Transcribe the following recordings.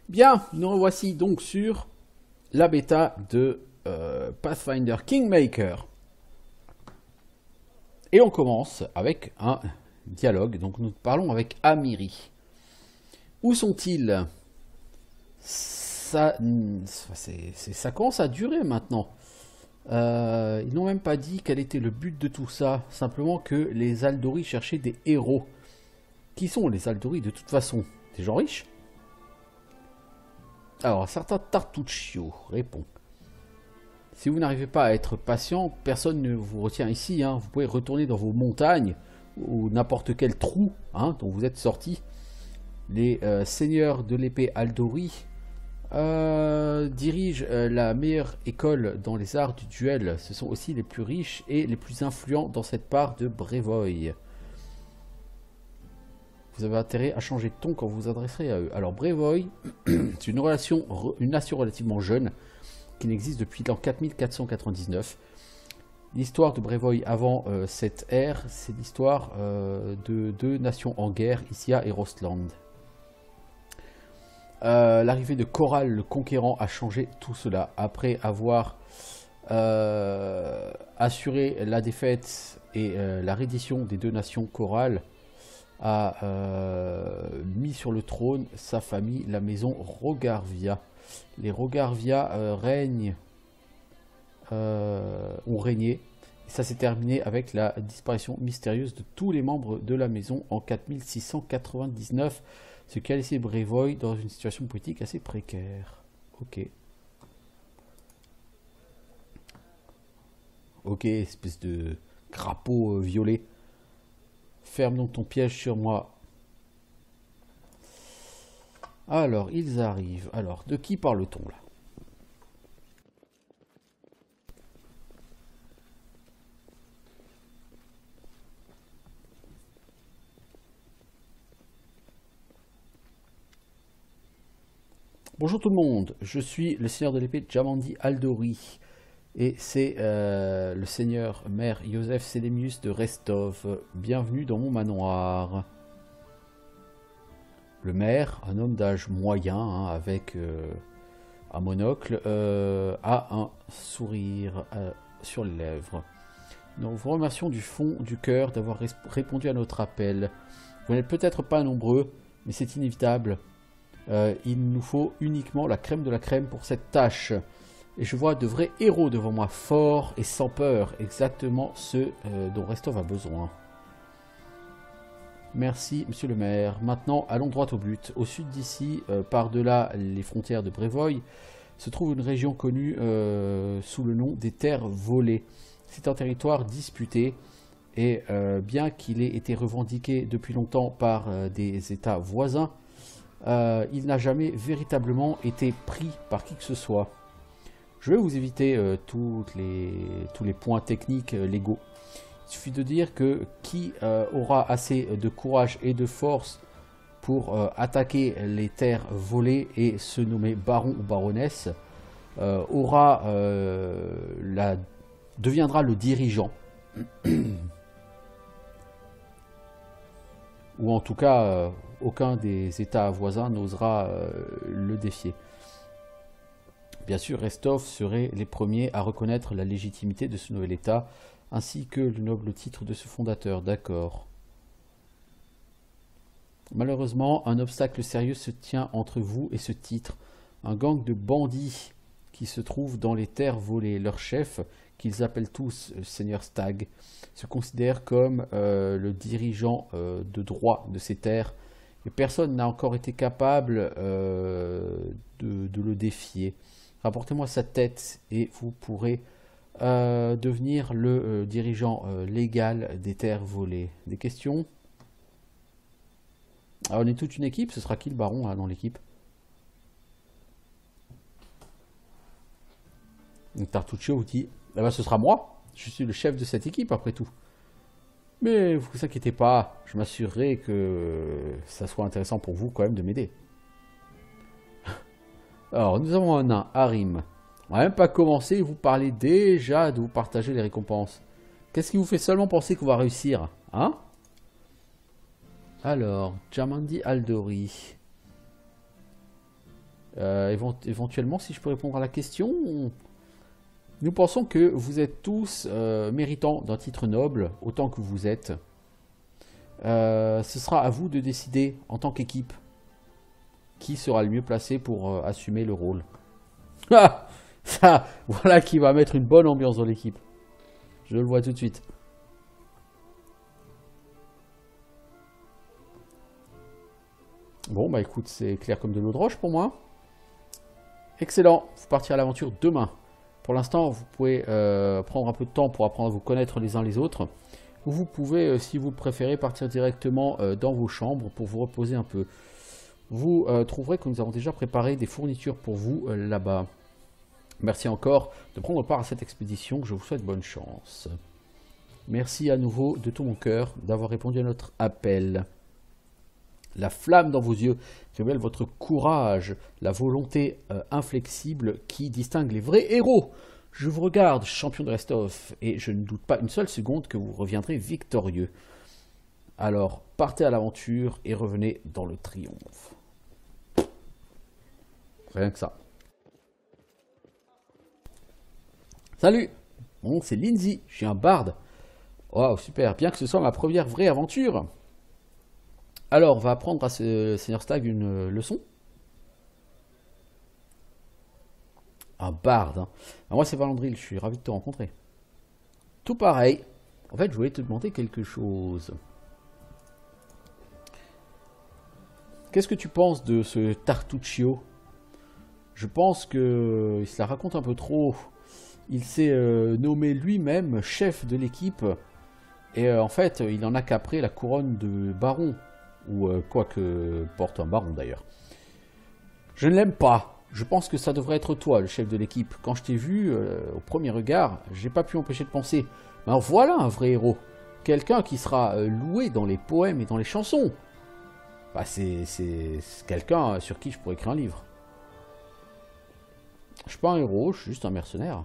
Bien, nous revoici donc sur la bêta de Pathfinder Kingmaker. Et on commence avec un dialogue. Donc nous parlons avec Amiri. Où sont-ils? Ça commence à durer maintenant. Ils n'ont même pas dit quel était le but de tout ça. Simplement que les Aldori cherchaient des héros. Qui sont les Aldori de toute façon? Des gens riches? Alors, un certain Tartuccio répond. Si vous n'arrivez pas à être patient, personne ne vous retient ici. Vous pouvez retourner dans vos montagnes ou n'importe quel trou dont vous êtes sorti. Les seigneurs de l'épée Aldori dirigent la meilleure école dans les arts du duel. Ce sont aussi les plus riches et les plus influents dans cette part de Brevoy. Vous avez intérêt à changer de ton quand vous vous adresserez à eux. Alors Brevoy, c'est une nation relativement jeune qui n'existe depuis l'an 4499. L'histoire de Brevoy avant cette ère, c'est l'histoire de deux nations en guerre, Isia et Rostland. L'arrivée de Corral le Conquérant a changé tout cela. Après avoir assuré la défaite et la reddition des deux nations, Corral a mis sur le trône sa famille, la maison Rogarvia. Les Rogarvia ont régné. Et ça s'est terminé avec la disparition mystérieuse de tous les membres de la maison en 4699, ce qui a laissé Brevoy dans une situation politique assez précaire. Ok, espèce de crapaud violet. Ferme donc ton piège sur moi. Alors, ils arrivent. Alors, de qui parle-t-on là? Bonjour tout le monde, je suis le seigneur de l'épée Jamandi Aldori. Et c'est le seigneur maire Joseph Selemius de Restov. Bienvenue dans mon manoir. Le maire, un homme d'âge moyen, avec un monocle, a un sourire sur les lèvres. Nous vous remercions du fond du cœur d'avoir répondu à notre appel. Vous n'êtes peut-être pas nombreux, mais c'est inévitable. Il nous faut uniquement la crème de la crème pour cette tâche. Et je vois de vrais héros devant moi, forts et sans peur, exactement ceux dont Restov a besoin. Merci, monsieur le maire. Maintenant, allons droit au but. Au sud d'ici, par-delà les frontières de Brevoy, se trouve une région connue sous le nom des Terres Volées. C'est un territoire disputé, et bien qu'il ait été revendiqué depuis longtemps par des États voisins, il n'a jamais véritablement été pris par qui que ce soit. Je vais vous éviter tous les points techniques légaux. Il suffit de dire que qui aura assez de courage et de force pour attaquer les terres volées et se nommer baron ou baronesse deviendra le dirigeant. Ou en tout cas, aucun des États voisins n'osera le défier. Bien sûr, Restov serait les premiers à reconnaître la légitimité de ce nouvel État, ainsi que le noble titre de ce fondateur, d'accord. Malheureusement, un obstacle sérieux se tient entre vous et ce titre. Un gang de bandits qui se trouve dans les terres volées. Leur chef, qu'ils appellent tous Seigneur Stag, se considère comme le dirigeant de droit de ces terres, et personne n'a encore été capable de le défier. Rapportez-moi sa tête et vous pourrez devenir le dirigeant légal des terres volées. Des questions? Alors, on est toute une équipe, ce sera qui le baron dans l'équipe? Donc Tartuccio vous dit, ce sera moi, je suis le chef de cette équipe après tout. Mais vous inquiétez pas, je m'assurerai que ça soit intéressant pour vous quand même de m'aider. Alors, nous avons un nain, Harim. On n'a même pas commencé, vous parlez déjà de vous partager les récompenses. Qu'est-ce qui vous fait seulement penser qu'on va réussir? Alors, Jamandi Aldori. Éventuellement, si je peux répondre à la question, nous pensons que vous êtes tous méritants d'un titre noble, autant que vous êtes. Ce sera à vous de décider, en tant qu'équipe, qui sera le mieux placé pour assumer le rôle. Ah, ça, voilà qui va mettre une bonne ambiance dans l'équipe. Je le vois tout de suite. Bon, bah écoute, c'est clair comme de l'eau de roche pour moi. Excellent, vous partirez à l'aventure demain. Pour l'instant, vous pouvez prendre un peu de temps pour apprendre à vous connaître les uns les autres. Ou vous pouvez, si vous préférez, partir directement dans vos chambres pour vous reposer un peu. Vous trouverez que nous avons déjà préparé des fournitures pour vous là-bas. Merci encore de prendre part à cette expédition. Je vous souhaite bonne chance. Merci à nouveau de tout mon cœur d'avoir répondu à notre appel. La flamme dans vos yeux révèle votre courage, la volonté inflexible qui distingue les vrais héros. Je vous regarde, champion de Restov, et je ne doute pas une seule seconde que vous reviendrez victorieux. Alors, partez à l'aventure et revenez dans le triomphe. Rien que ça. Salut! Bon, c'est Lindsay, je suis un barde. Waouh, super, bien que ce soit ma première vraie aventure. Alors, on va apprendre à ce Seigneur Stag une leçon. Un barde. Hein. Alors moi, c'est Valandril, je suis ravi de te rencontrer. Tout pareil. En fait, je voulais te demander quelque chose. Qu'est-ce que tu penses de ce Tartuccio? Je pense qu'il se la raconte un peu trop. Il s'est nommé lui-même chef de l'équipe. Et en fait, il en a qu'après la couronne de baron. Ou quoi que porte un baron d'ailleurs. Je ne l'aime pas. Je pense que ça devrait être toi, le chef de l'équipe. Quand je t'ai vu, au premier regard, j'ai pas pu m'empêcher de penser. Alors voilà un vrai héros. Quelqu'un qui sera loué dans les poèmes et dans les chansons. Bah, c'est quelqu'un sur qui je pourrais écrire un livre. Je suis pas un héros, je suis juste un mercenaire.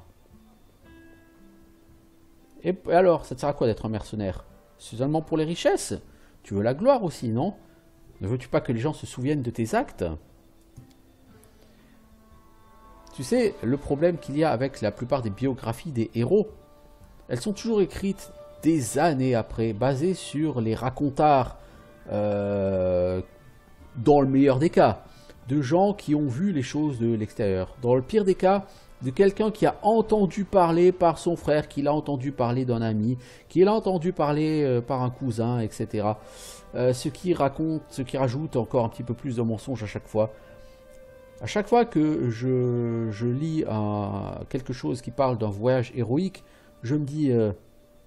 Et alors, ça te sert à quoi d'être un mercenaire? C'est seulement pour les richesses? Tu veux la gloire aussi, non? Ne veux-tu pas que les gens se souviennent de tes actes? Tu sais, le problème qu'il y a avec la plupart des biographies des héros, elles sont toujours écrites des années après, basées sur les racontards, dans le meilleur des cas, de gens qui ont vu les choses de l'extérieur. Dans le pire des cas, de quelqu'un qui a entendu parler par son frère, qui l'a entendu parler d'un ami, qui l'a entendu parler par un cousin, etc. Ce qui rajoute encore un petit peu plus de mensonges à chaque fois. À chaque fois que je lis quelque chose qui parle d'un voyage héroïque, je me dis,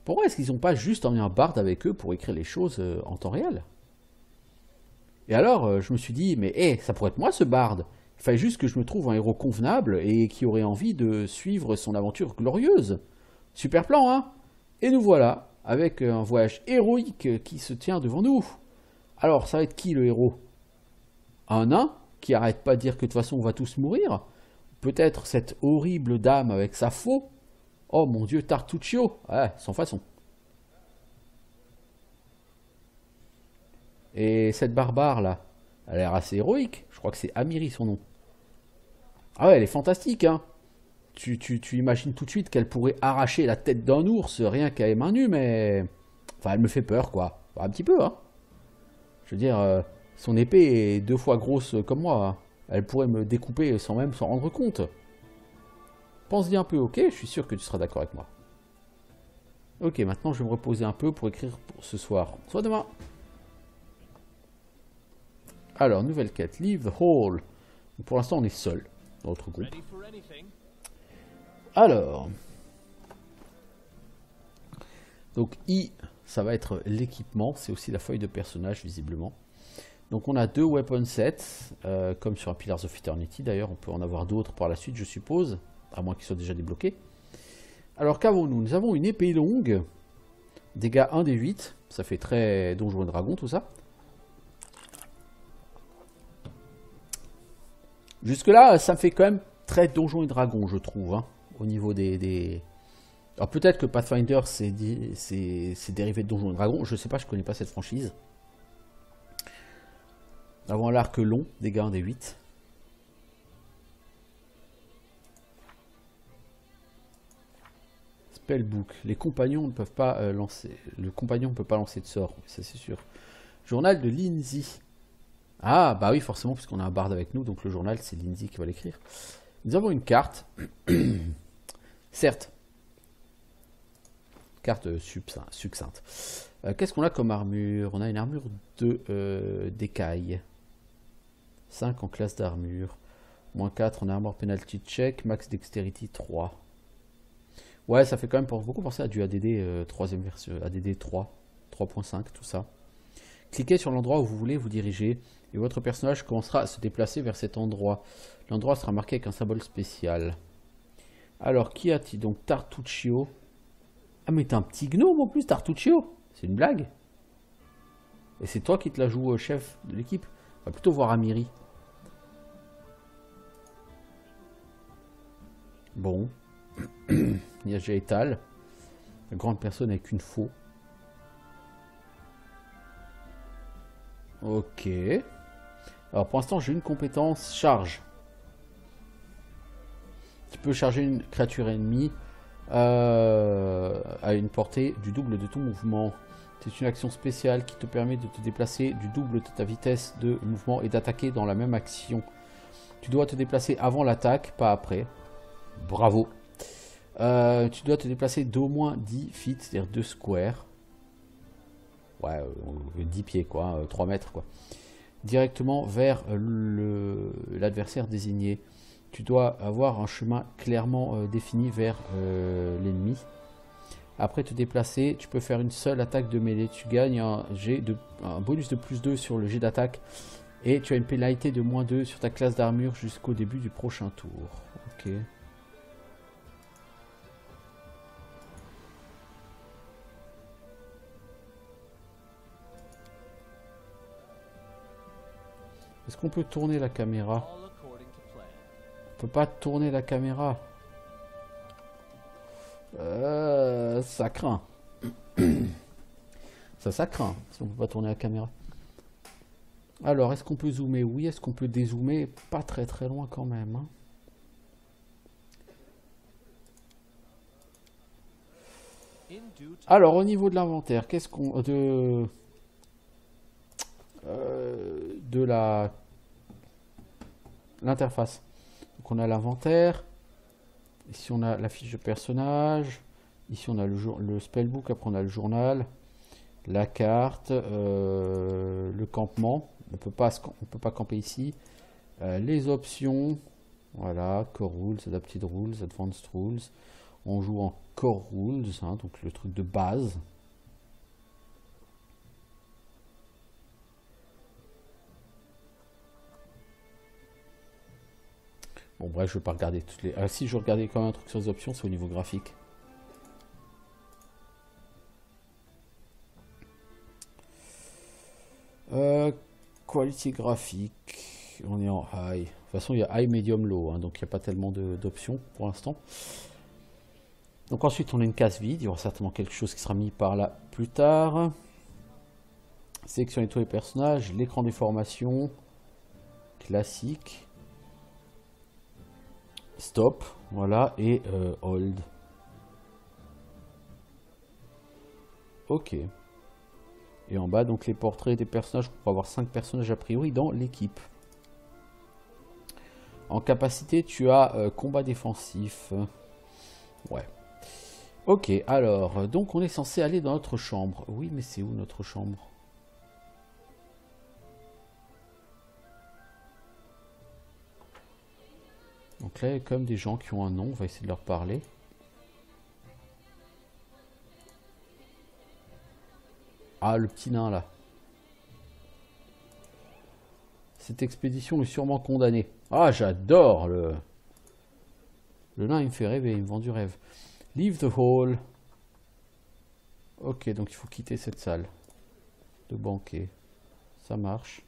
pourquoi est-ce qu'ils n'ont pas juste emmené un barde avec eux pour écrire les choses en temps réel? Et alors, je me suis dit, mais ça pourrait être moi ce barde. Il fallait juste que je me trouve un héros convenable et qui aurait envie de suivre son aventure glorieuse. Super plan, hein? Et nous voilà, avec un voyage héroïque qui se tient devant nous. Alors, ça va être qui le héros? Un nain qui arrête pas de dire que de toute façon on va tous mourir? Peut-être cette horrible dame avec sa faux? Oh mon dieu, Tartuccio! Ouais, sans façon. Et cette barbare là, elle a l'air assez héroïque. Je crois que c'est Amiri son nom. Ah ouais, elle est fantastique, hein. Tu imagines tout de suite qu'elle pourrait arracher la tête d'un ours rien qu'à les mains nues, mais... Enfin, elle me fait peur, quoi. Enfin, un petit peu, hein. Je veux dire, son épée est 2 fois grosse comme moi. Hein. Elle pourrait me découper sans même s'en rendre compte. Pense-y un peu, ok? Je suis sûr que tu seras d'accord avec moi. Ok, maintenant je vais me reposer un peu pour écrire pour ce soir. Soit demain. Alors, nouvelle quête. Leave the hall. Pour l'instant, on est seul dans notre groupe. Alors. Donc, I, ça va être l'équipement. C'est aussi la feuille de personnage, visiblement. Donc, on a 2 weapon sets, comme sur un Pillars of Eternity. D'ailleurs, on peut en avoir d'autres par la suite, je suppose. À moins qu'ils soient déjà débloqués. Alors, qu'avons-nous? Nous avons une épée longue. Dégâts 1 des 8. Ça fait très Donjons et Dragons, tout ça. Jusque-là, ça me fait quand même très Donjons et Dragons, je trouve, hein, au niveau des... Alors peut-être que Pathfinder, c'est dérivé de Donjons et Dragons, je sais pas, je connais pas cette franchise. Nous avons l'arc long, dégâts 1 des 8. Spellbook. Les compagnons ne peuvent pas lancer. Le compagnon ne peut pas lancer de sort, ça c'est sûr. Journal de Lindsay. Ah, bah oui, forcément, puisqu'on a un barde avec nous, donc le journal, c'est Lindsay qui va l'écrire. Nous avons une carte. Certes. Carte succincte. Qu'est-ce qu'on a comme armure? On a une armure de d'écaille. 5 en classe d'armure. Moins 4 en armor penalty check. Max dexterity 3. Ouais, ça fait quand même beaucoup penser à du ADD 3ème version. ADD 3. 3.5, tout ça. Cliquez sur l'endroit où vous voulez vous diriger et votre personnage commencera à se déplacer vers cet endroit. L'endroit sera marqué avec un symbole spécial. Alors, qui a-t-il? Donc, Tartuccio. Ah, mais t'es un petit gnome en plus, Tartuccio. C'est une blague. Et c'est toi qui te la joues chef de l'équipe. On va plutôt voir Amiri. Bon. Il y a Jaital. Une grande personne avec une faux. Ok. Alors pour l'instant j'ai une compétence charge. Tu peux charger une créature ennemie à une portée du double de ton mouvement. C'est une action spéciale qui te permet de te déplacer du double de ta vitesse de mouvement et d'attaquer dans la même action. Tu dois te déplacer avant l'attaque, pas après. Bravo. Tu dois te déplacer d'au moins 10 feet, c'est-à-dire 2 squares. Ouais, 10 pieds quoi, 3 mètres quoi. Directement vers l'adversaire désigné. Tu dois avoir un chemin clairement défini vers l'ennemi. Après te déplacer, tu peux faire une seule attaque de mêlée. Tu gagnes un bonus de plus 2 sur le jet d'attaque. Et tu as une pénalité de moins 2 sur ta classe d'armure jusqu'au début du prochain tour. Ok. Est-ce qu'on peut tourner la caméra? On peut pas tourner la caméra. Ça craint. Ça craint si on peut pas tourner la caméra. Alors, est-ce qu'on peut zoomer? Oui. Est-ce qu'on peut dézoomer? Pas très très loin quand même. Hein. Alors, au niveau de l'inventaire, qu'est-ce qu'on... de l'interface. Donc on a l'inventaire. Ici on a la fiche de personnage. Ici on a le spellbook. Après on a le journal, la carte, le campement. On peut pas camper ici. Les options. Voilà, Core Rules, Adapted Rules, Advanced Rules. On joue en Core Rules, hein, donc le truc de base. Bon bref, je ne vais pas regarder toutes les... Ah si, je regardais quand même un truc sur les options, c'est au niveau graphique. Quality graphique, on est en high. De toute façon, il y a high, medium, low, hein, donc il n'y a pas tellement d'options pour l'instant. Donc ensuite, on a une case vide, il y aura certainement quelque chose qui sera mis par là plus tard. Sélectionnez tous les personnages, l'écran des formations, classique. Stop, voilà, et hold. Ok. Et en bas, donc les portraits des personnages, on pourra avoir 5 personnages a priori dans l'équipe. En capacité, tu as combat défensif. Ouais. Ok, alors, donc on est censé aller dans notre chambre. Oui, mais c'est où notre chambre? Donc là, il y a quand même des gens qui ont un nom, on va essayer de leur parler. Ah, le petit nain là. Cette expédition est sûrement condamnée. Ah, j'adore le... Le nain, il me fait rêver, il me vend du rêve. Leave the hall. Ok, donc il faut quitter cette salle de banquet. Ça marche.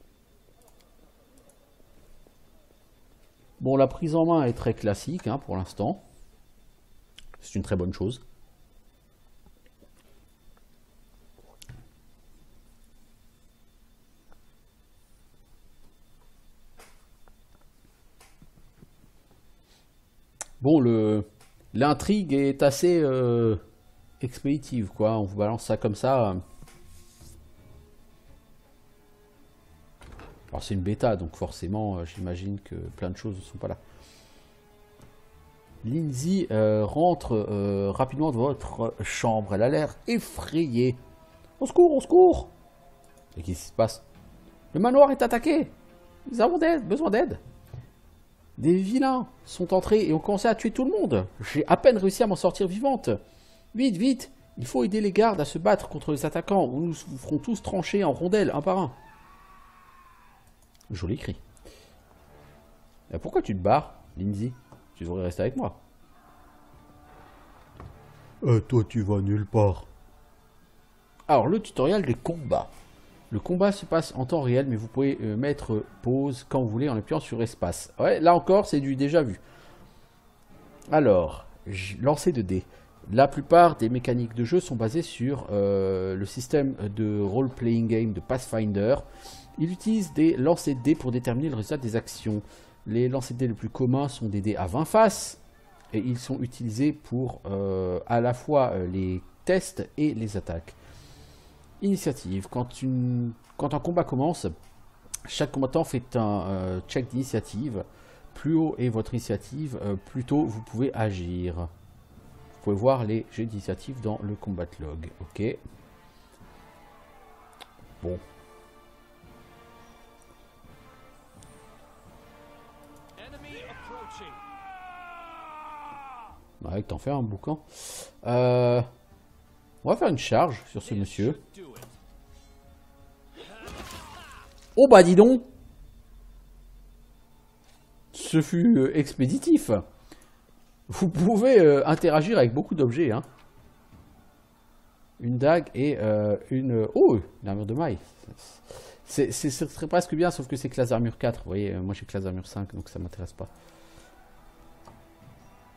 Bon, la prise en main est très classique hein, pour l'instant. C'est une très bonne chose. Bon, le L'intrigue est assez expéditive, quoi. On vous balance ça comme ça. Alors c'est une bêta, donc forcément, j'imagine que plein de choses ne sont pas là. Lindsay rentre rapidement dans votre chambre. Elle a l'air effrayée. Au secours, au secours! Et qu'est-ce qui se passe? Le manoir est attaqué! Nous avons besoin d'aide! Des vilains sont entrés et ont commencé à tuer tout le monde. J'ai à peine réussi à m'en sortir vivante. Vite, vite! Il faut aider les gardes à se battre contre les attaquants ou nous vous ferons tous trancher en rondelles, un par un. Joli cri. Pourquoi tu te barres, Lindsay? Tu devrais rester avec moi. Toi, tu vas nulle part. Alors, le tutoriel des combats. Le combat se passe en temps réel, mais vous pouvez mettre pause quand vous voulez en appuyant sur espace. Ouais, là encore, c'est du déjà vu. Alors, lancer de dés. La plupart des mécaniques de jeu sont basées sur le système de role-playing game de Pathfinder. Il utilise des lancers de dés pour déterminer le résultat des actions. Les lancers de dés les plus communs sont des dés à 20 faces. Et ils sont utilisés pour à la fois les tests et les attaques. Initiative. Quand un combat commence, chaque combattant fait un check d'initiative. Plus haut est votre initiative, plus tôt vous pouvez agir. Vous pouvez voir les jets d'initiative dans le combat log. Ok. Bon. Ouais, t'en fais un boucan. On va faire une charge sur ce monsieur. Oh bah dis donc! Ce fut expéditif. Vous pouvez interagir avec beaucoup d'objets. Hein. Une dague et une... Oh! Une armure de maille. Ce serait presque bien, sauf que c'est classe armure 4. Vous voyez, moi j'ai classe armure 5, donc ça m'intéresse pas.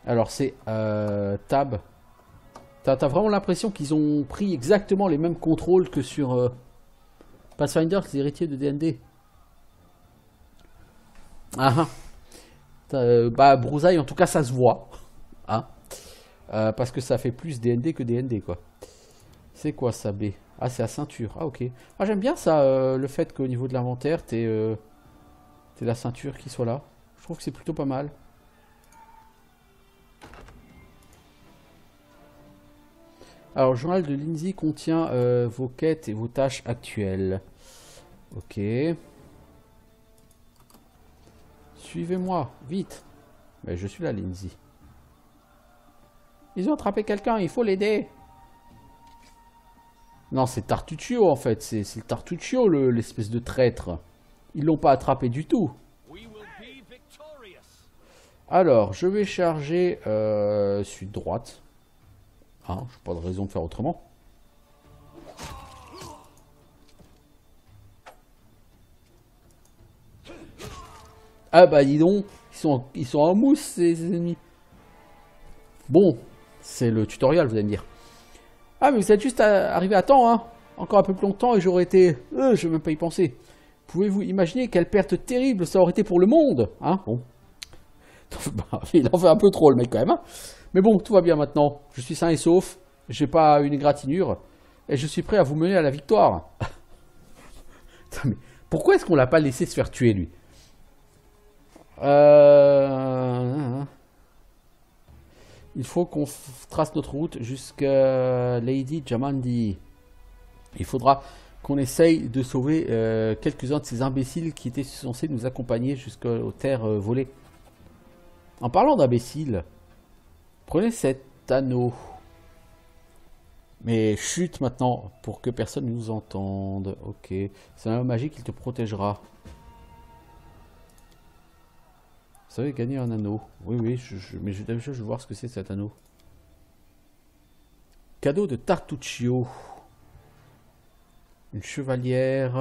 Alors c'est Tab. T'as vraiment l'impression qu'ils ont pris exactement les mêmes contrôles que sur Pathfinder, les héritiers de D&D. Ah bah Brousaille, en tout cas ça se voit. Hein parce que ça fait plus D&D que D&D quoi. C'est quoi ça B? Ah c'est la ceinture. Ah ok. Ah j'aime bien ça, le fait qu'au niveau de l'inventaire, t'es la ceinture qui soit là. Je trouve que c'est plutôt pas mal. Alors, le journal de Lindsay contient vos quêtes et vos tâches actuelles. Ok. Suivez-moi, vite. Mais je suis là, Lindsay. Ils ont attrapé quelqu'un, il faut l'aider. Non, c'est Tartuccio en fait. C'est le Tartuccio, l'espèce de traître. Ils l'ont pas attrapé du tout. Alors, je vais charger sud-droite. Hein, je n'ai pas de raison de faire autrement. Ah bah dis donc, ils sont en mousse ces ennemis. Bon, c'est le tutoriel, vous allez me dire. Ah mais vous êtes juste arrivé à temps, hein. Encore un peu plus longtemps et j'aurais été... je ne vais même pas y penser. Pouvez-vous imaginer quelle perte terrible ça aurait été pour le monde, hein? Bon. Il en fait un peu trop le mec quand même, hein. Mais bon, tout va bien maintenant. Je suis sain et sauf. J'ai pas une égratignure. Et je suis prêt à vous mener à la victoire. Mais pourquoi est-ce qu'on l'a pas laissé se faire tuer, lui? Il faut qu'on trace notre route jusqu'à Lady Jamandi. Il faudra qu'on essaye de sauver quelques-uns de ces imbéciles qui étaient censés nous accompagner jusqu'aux terres volées. En parlant d'imbéciles, prenez cet anneau. Mais chute maintenant pour que personne ne nous entende. Ok. C'est un anneau magique, il te protégera. Vous savez, gagner un anneau. Oui, oui, mais je veux voir ce que c'est cet anneau. Cadeau de Tartuccio. Une chevalière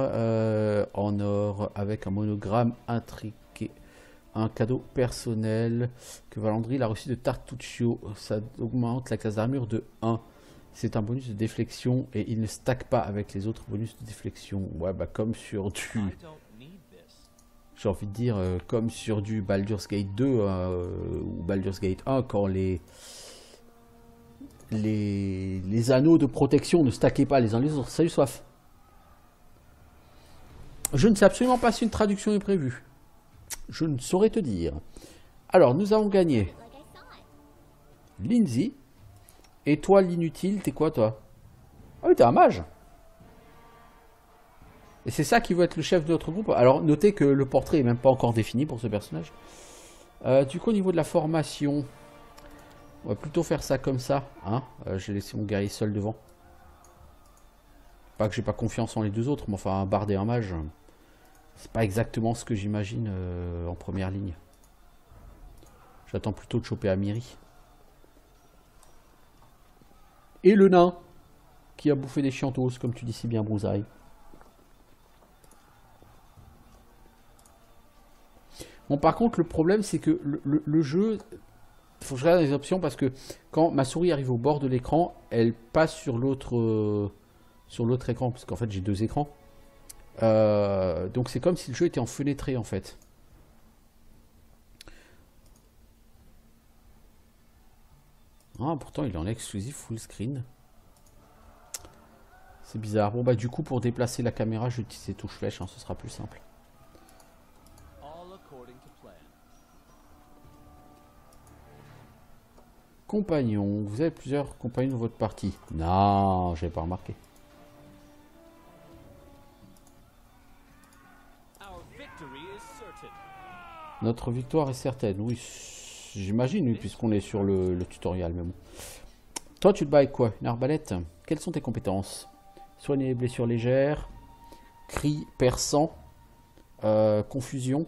en or avec un monogramme intriqué. Un cadeau personnel que Valandry a reçu de Tartuccio. Ça augmente la classe d'armure de 1. C'est un bonus de déflexion et il ne stack pas avec les autres bonus de déflexion. Ouais, bah comme sur du... J'ai envie de dire comme sur du Baldur's Gate 2 ou Baldur's Gate 1 quand les les anneaux de protection ne stackaient pas les uns les autres. Salut Soif. Je ne sais absolument pas si une traduction est prévue. Je ne saurais te dire. Alors, nous avons gagné Lindsay. Et toi, l'inutile, t'es quoi, toi? Ah oui, t'es un mage. Et c'est ça qui va être le chef de notre groupe. Alors, notez que le portrait est même pas encore défini pour ce personnage. Du coup, au niveau de la formation, on va plutôt faire ça comme ça. Hein, j'ai laissé mon guerrier seul devant. Pas que j'ai pas confiance en les deux autres, mais enfin, un barde et un mage, c'est pas exactement ce que j'imagine en première ligne. J'attends plutôt de choper Amiri. Et le nain, qui a bouffé des chiantos, comme tu dis si bien, Brousaille. Bon, par contre, le problème, c'est que le jeu... Il faut que je regarde les options, parce que quand ma souris arrive au bord de l'écran, elle passe sur l'autre écran, parce qu'en fait, j'ai deux écrans. Donc, c'est comme si le jeu était enfenêtré, en fait. Ah, pourtant, il est en exclusif full screen. C'est bizarre. Bon, bah, du coup, pour déplacer la caméra, je vais utiliser touche flèche, hein, ce sera plus simple. Compagnons. Vous avez plusieurs compagnons dans votre partie. Non, j'avais pas remarqué. Notre victoire est certaine. Oui, j'imagine, oui, puisqu'on est sur le tutoriel. Mais bon. Toi, tu te bats avec quoi? Une arbalète? Quelles sont tes compétences? Soigner les blessures légères, cri perçant, confusion.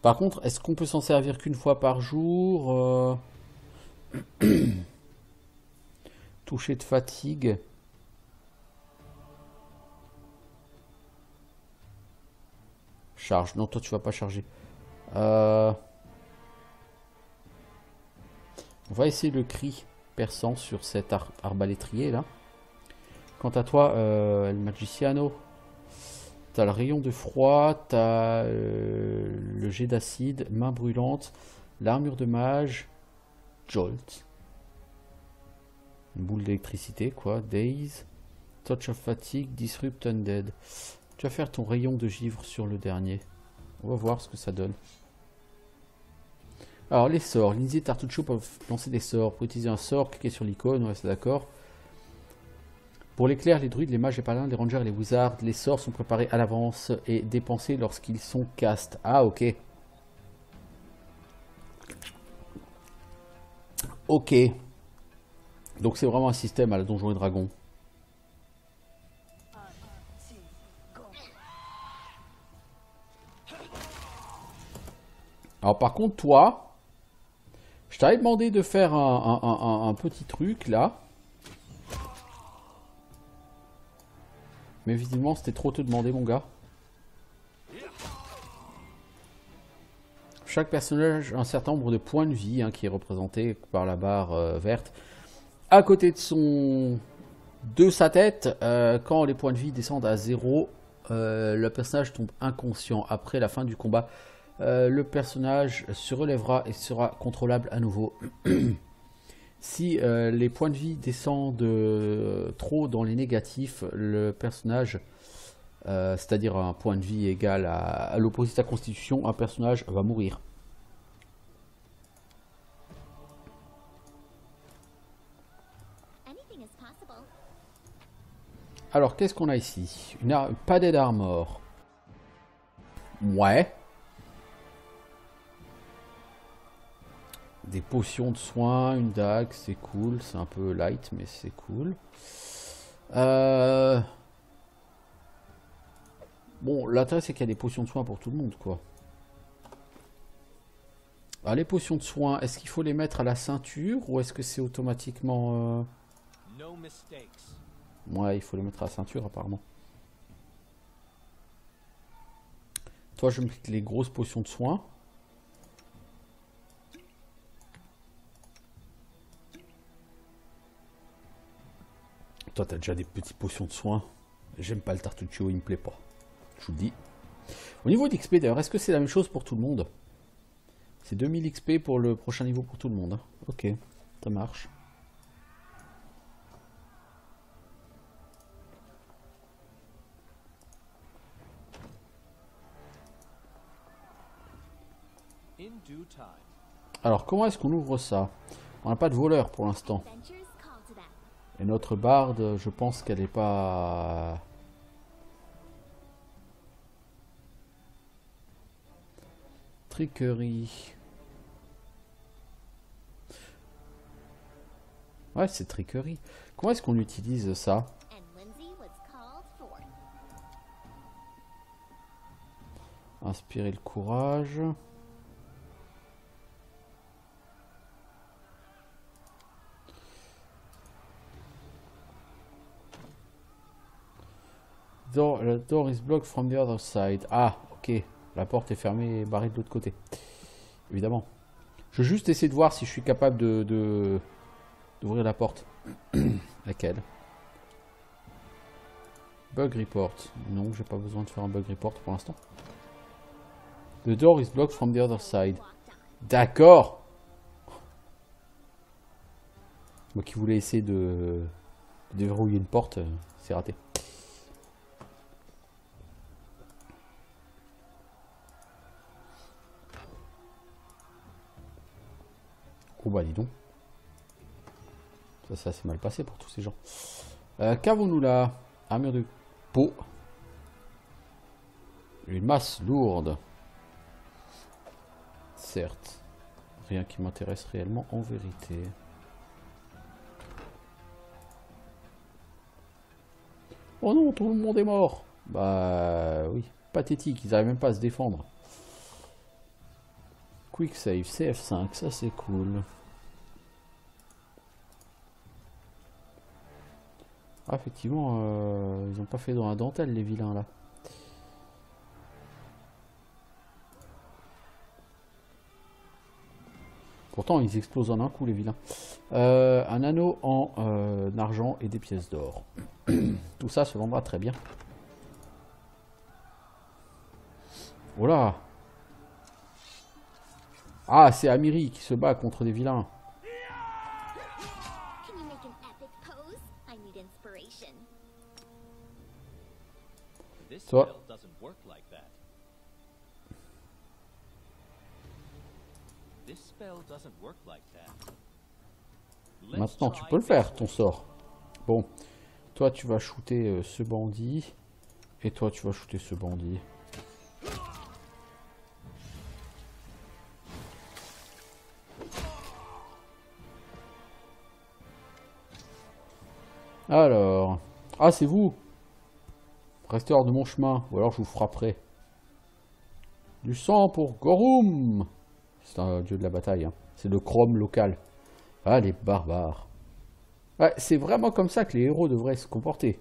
Par contre, est-ce qu'on peut s'en servir qu'une fois par jour? Toucher de fatigue. Charge. Non, toi, tu vas pas charger. On va essayer le cri perçant sur cet arbalétrier là. Quant à toi, El Magiciano, t'as le rayon de froid, t'as le jet d'acide, main brûlante, l'armure de mage, Jolt, une boule d'électricité quoi, Daze, Touch of Fatigue, Disrupt Undead. Tu vas faire ton rayon de givre sur le dernier. On va voir ce que ça donne. Alors les sorts, Lindsay et Tartuccio peuvent lancer des sorts. Pour utiliser un sort, cliquez sur l'icône, ouais c'est d'accord. Pour les clercs, les druides, les mages, les paladins, les rangers et les wizards, les sorts sont préparés à l'avance et dépensés lorsqu'ils sont cast. Ah ok. Ok. Donc c'est vraiment un système à la Donjons et Dragons. Alors par contre toi... Je t'avais demandé de faire un petit truc là. Mais visiblement c'était trop te demander mon gars. Chaque personnage a un certain nombre de points de vie hein, qui est représenté par la barre verte. À côté de sa tête, quand les points de vie descendent à 0, le personnage tombe inconscient. Après la fin du combat, le personnage se relèvera et sera contrôlable à nouveau. Si les points de vie descendent trop dans les négatifs, le personnage, c'est-à-dire un point de vie égal à l'opposé de sa constitution, un personnage va mourir. Alors, qu'est-ce qu'on a ici? Pas d'aide armor. Ouais. Des potions de soins, une dague, c'est cool. C'est un peu light, mais c'est cool. Bon, l'intérêt, c'est qu'il y a des potions de soins pour tout le monde, quoi. Alors, les potions de soins, est-ce qu'il faut les mettre à la ceinture ou est-ce que c'est automatiquement... Ouais, il faut les mettre à la ceinture, apparemment. Toi, je me mets les grosses potions de soins. Toi, t'as déjà des petites potions de soins. J'aime pas le Tartuccio, il me plaît pas. Je vous le dis. Au niveau d'XP, d'ailleurs, est-ce que c'est la même chose pour tout le monde? C'est 2000 XP pour le prochain niveau pour tout le monde. Hein. Ok, ça marche. Alors, comment est-ce qu'on ouvre ça? On n'a pas de voleur pour l'instant. Et notre barde, je pense qu'elle n'est pas... Trickerie. Ouais, c'est trickerie. Comment est-ce qu'on utilise ça? Inspirer le courage. The door is blocked from the other side. Ah, ok. La porte est fermée et barrée de l'autre côté. Évidemment. Je veux juste essayer de voir si je suis capable d'ouvrir la porte. Laquelle? Bug report. Non, j'ai pas besoin de faire un bug report pour l'instant. The door is blocked from the other side. D'accord. Moi qui voulais essayer de déverrouiller une porte, c'est raté. Oh bah dis donc. Ça s'est mal passé pour tous ces gens. Qu'avons-nous là? Armure de peau. Une masse lourde. Certes. Rien qui m'intéresse réellement en vérité. Oh non, tout le monde est mort. Bah oui. Pathétique, ils n'arrivent même pas à se défendre. Quick save, CF5, ça c'est cool. Ah, effectivement, ils ont pas fait dans la dentelle les vilains là. Pourtant, ils explosent en un coup les vilains. Un anneau en argent et des pièces d'or. Tout ça se vendra très bien. Voilà. Ah, c'est Amiri qui se bat contre des vilains. Toi. Maintenant, tu peux le faire, ton sort. Bon. Toi, tu vas shooter ce bandit. Et toi, tu vas shooter ce bandit. Alors. Ah, c'est vous. Restez hors de mon chemin. Ou alors je vous frapperai. Du sang pour Gorum. C'est un dieu de la bataille. Hein. C'est le chrome local. Ah, les barbares. Ouais, c'est vraiment comme ça que les héros devraient se comporter.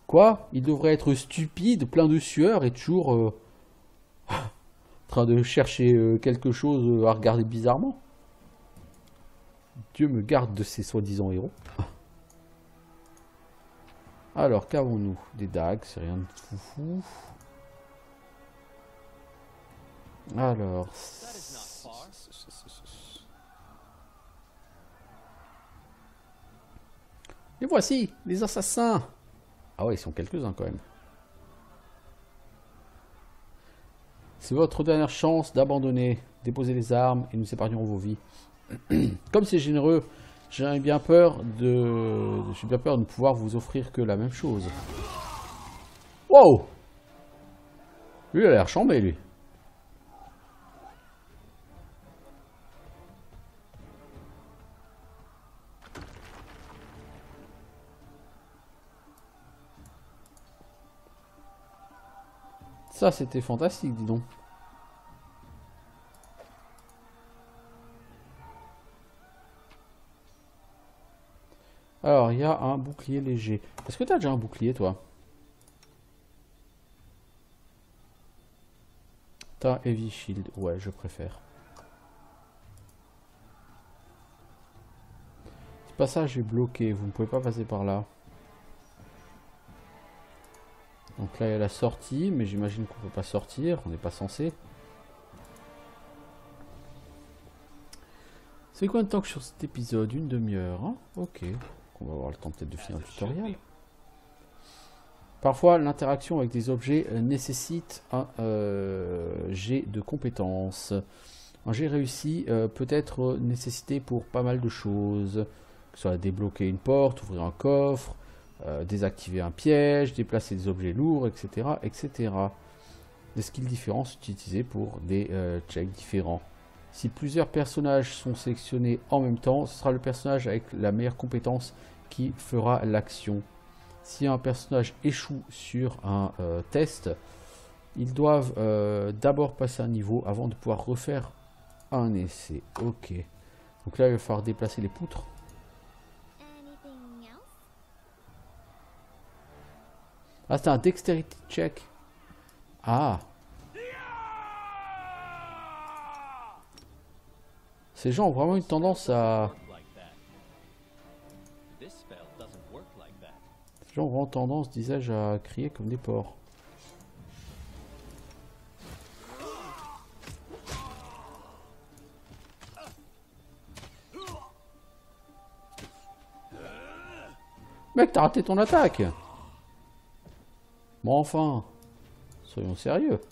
Quoi? Ils devraient être stupides, pleins de sueur et toujours en train de chercher quelque chose à regarder bizarrement. Dieu me garde de ces soi-disant héros. Alors, qu'avons-nous? Des dagues, c'est rien de foufou. Alors... Et voici, les assassins. Ah ouais, ils sont quelques-uns quand même. C'est votre dernière chance d'abandonner. Déposez les armes et nous épargnerons vos vies. Comme c'est généreux, j'ai bien peur de ne pouvoir vous offrir que la même chose. Wow! Lui, il a l'air chambé, lui. Ça, c'était fantastique, dis donc. Alors, il y a un bouclier léger. Est-ce que tu as déjà un bouclier, toi? T'as Heavy Shield. Ouais, je préfère. Ce passage est bloqué. Vous ne pouvez pas passer par là. Donc là, il y a la sortie. Mais j'imagine qu'on ne peut pas sortir. On n'est pas censé. C'est combien de temps que sur cet épisode? Une demi-heure, hein? Ok. On va avoir le temps peut-être de finir le tutoriel. Parfois, l'interaction avec des objets nécessite un jet de compétences. Un jet réussi peut être nécessité pour pas mal de choses. Que ce soit débloquer une porte, ouvrir un coffre, désactiver un piège, déplacer des objets lourds, etc. etc. Des skills différents sont utilisés pour des checks différents. Si plusieurs personnages sont sélectionnés en même temps, ce sera le personnage avec la meilleure compétence qui fera l'action. Si un personnage échoue sur un test, ils doivent d'abord passer un niveau avant de pouvoir refaire un essai. Ok. Donc là, il va falloir déplacer les poutres. Ah, c'est un dexterity check. Ah. Ces gens ont vraiment une tendance à... Ces gens ont vraiment tendance, disais-je, à crier comme des porcs. Mec, t'as raté ton attaque. Bon, enfin. Soyons sérieux.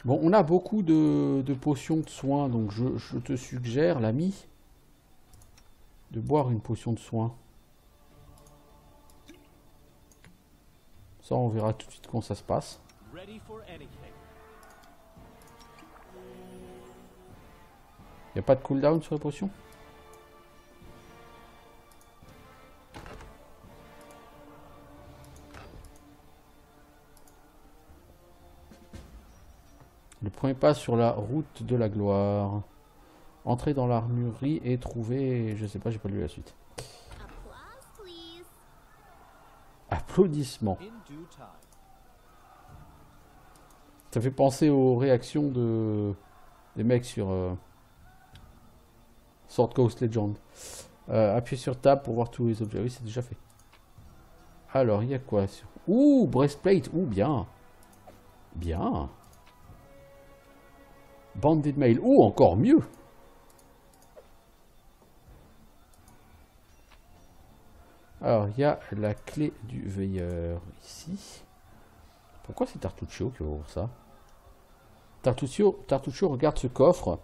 Bon, on a beaucoup de potions de soins, donc je te suggère, l'ami, de boire une potion de soins. Ça, on verra tout de suite comment ça se passe. Il n'y a pas de cooldown sur les potions? Le premier pas sur la route de la gloire. Entrer dans l'armurerie et trouver... Je sais pas, j'ai pas lu la suite. Applaudissements. Ça fait penser aux réactions des mecs sur Sword Coast Legend. Appuyez sur Tab pour voir tous les objets. Oui, c'est déjà fait. Alors, il y a quoi sur... Ouh, breastplate. Ouh, bien. Bien. Banded mail. Ouh, encore mieux. Alors, il y a la clé du veilleur ici. Pourquoi c'est Tartuccio qui va ouvrir ça? Tartuccio regarde ce coffre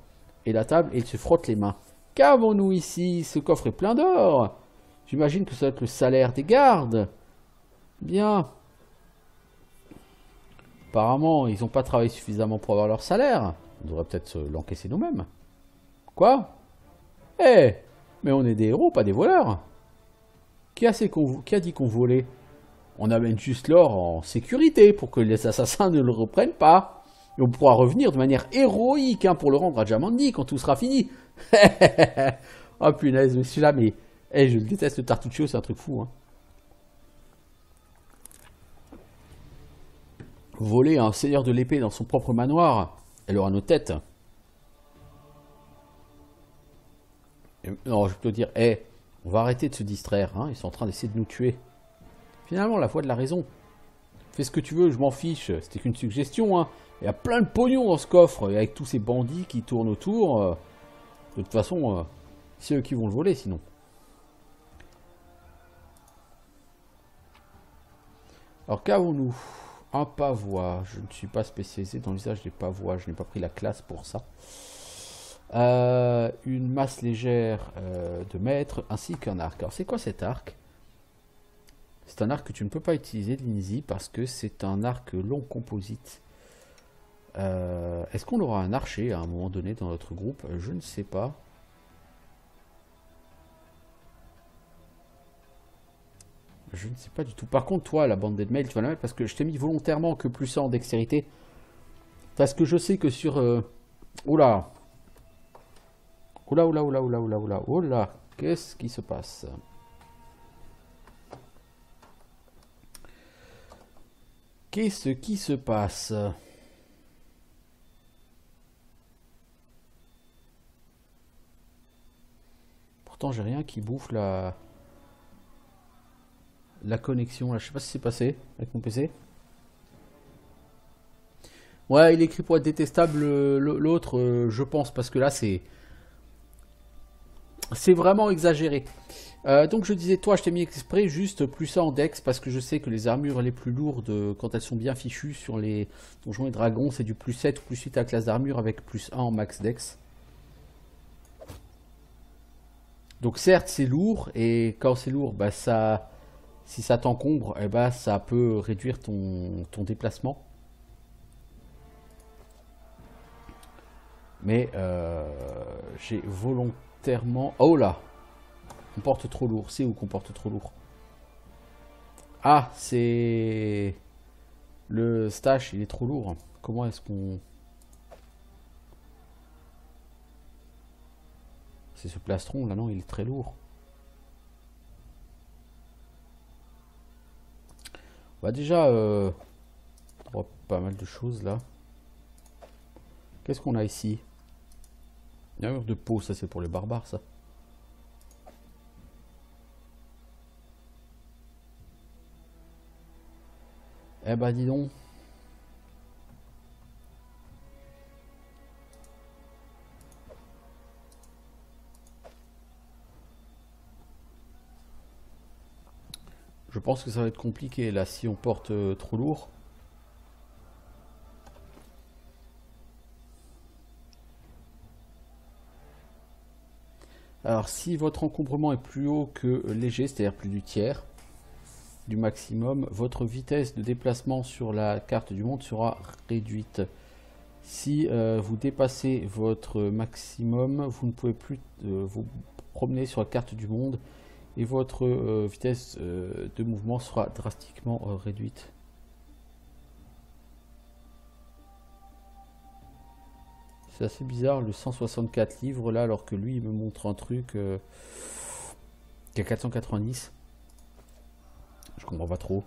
et la table et il se frotte les mains. Qu'avons-nous ici? Ce coffre est plein d'or. J'imagine que ça va être le salaire des gardes. Bien. Apparemment, ils n'ont pas travaillé suffisamment pour avoir leur salaire. On devrait peut-être l'encaisser nous-mêmes. Quoi? Eh, mais on est des héros, pas des voleurs. Qui a dit qu'on volait? On amène juste l'or en sécurité pour que les assassins ne le reprennent pas. Et on pourra revenir de manière héroïque pour le rendre à Jamandi quand tout sera fini. Oh punaise, mais celui-là, mais... Eh, je le déteste, le Tartuccio, c'est un truc fou. Voler un seigneur de l'épée dans son propre manoir, elle aura nos têtes. Non, je peux te dire, on va arrêter de se distraire, ils sont en train d'essayer de nous tuer. Finalement, la voix de la raison. Fais ce que tu veux, je m'en fiche, c'était qu'une suggestion, Il y a plein de pognon dans ce coffre, et avec tous ces bandits qui tournent autour, de toute façon, c'est eux qui vont le voler, sinon. Alors, qu'avons-nous? Un pavois. Je ne suis pas spécialisé dans l'usage des pavois, je n'ai pas pris la classe pour ça. Une masse légère de mètres, ainsi qu'un arc. Alors, c'est quoi cet arc? C'est un arc que tu ne peux pas utiliser, Lindsay, parce que c'est un arc long composite. Est-ce qu'on aura un archer à un moment donné dans notre groupe? Je ne sais pas. Je ne sais pas du tout. Par contre, toi, la banded mail, tu vas la mettre parce que je t'ai mis volontairement que plus ça en dextérité. Parce que je sais que sur... Oula. Oula, oula, oula, oula, oula, oula, oula. Qu'est-ce qui se passe? Qu'est-ce qui se passe? Pourtant, j'ai rien qui bouffe la connexion. Là, je sais pas ce qui s'est passé avec mon PC. Ouais, il écrit pour être détestable l'autre, je pense, parce que là, c'est C'est vraiment exagéré. Donc je disais, toi, je t'ai mis exprès juste plus ça en dex parce que je sais que les armures les plus lourdes, quand elles sont bien fichues sur les donjons et dragons, c'est du plus 7 ou plus 8 à la classe d'armure avec plus 1 en max dex. Donc certes, c'est lourd et quand c'est lourd, bah, ça, si ça t'encombre, eh bah, ça peut réduire ton déplacement. Mais j'ai volontairement... Oh là! On porte trop lourd. C'est où qu'on porte trop lourd? Ah, c'est... Le stash, il est trop lourd. Comment est-ce qu'on... C'est ce plastron là, non? Il est très lourd. Bah déjà, oh, pas mal de choses là. Qu'est-ce qu'on a ici? Une armure de peau, ça c'est pour les barbares ça. Eh bah dis donc. Je pense que ça va être compliqué là si on porte trop lourd. Alors si votre encombrement est plus haut que léger, c'est-à-dire plus du tiers du maximum, votre vitesse de déplacement sur la carte du monde sera réduite. Si vous dépassez votre maximum, vous ne pouvez plus vous promener sur la carte du monde et votre vitesse de mouvement sera drastiquement réduite. C'est assez bizarre le 164 livres là alors que lui il me montre un truc qui a 490. Je comprends pas trop.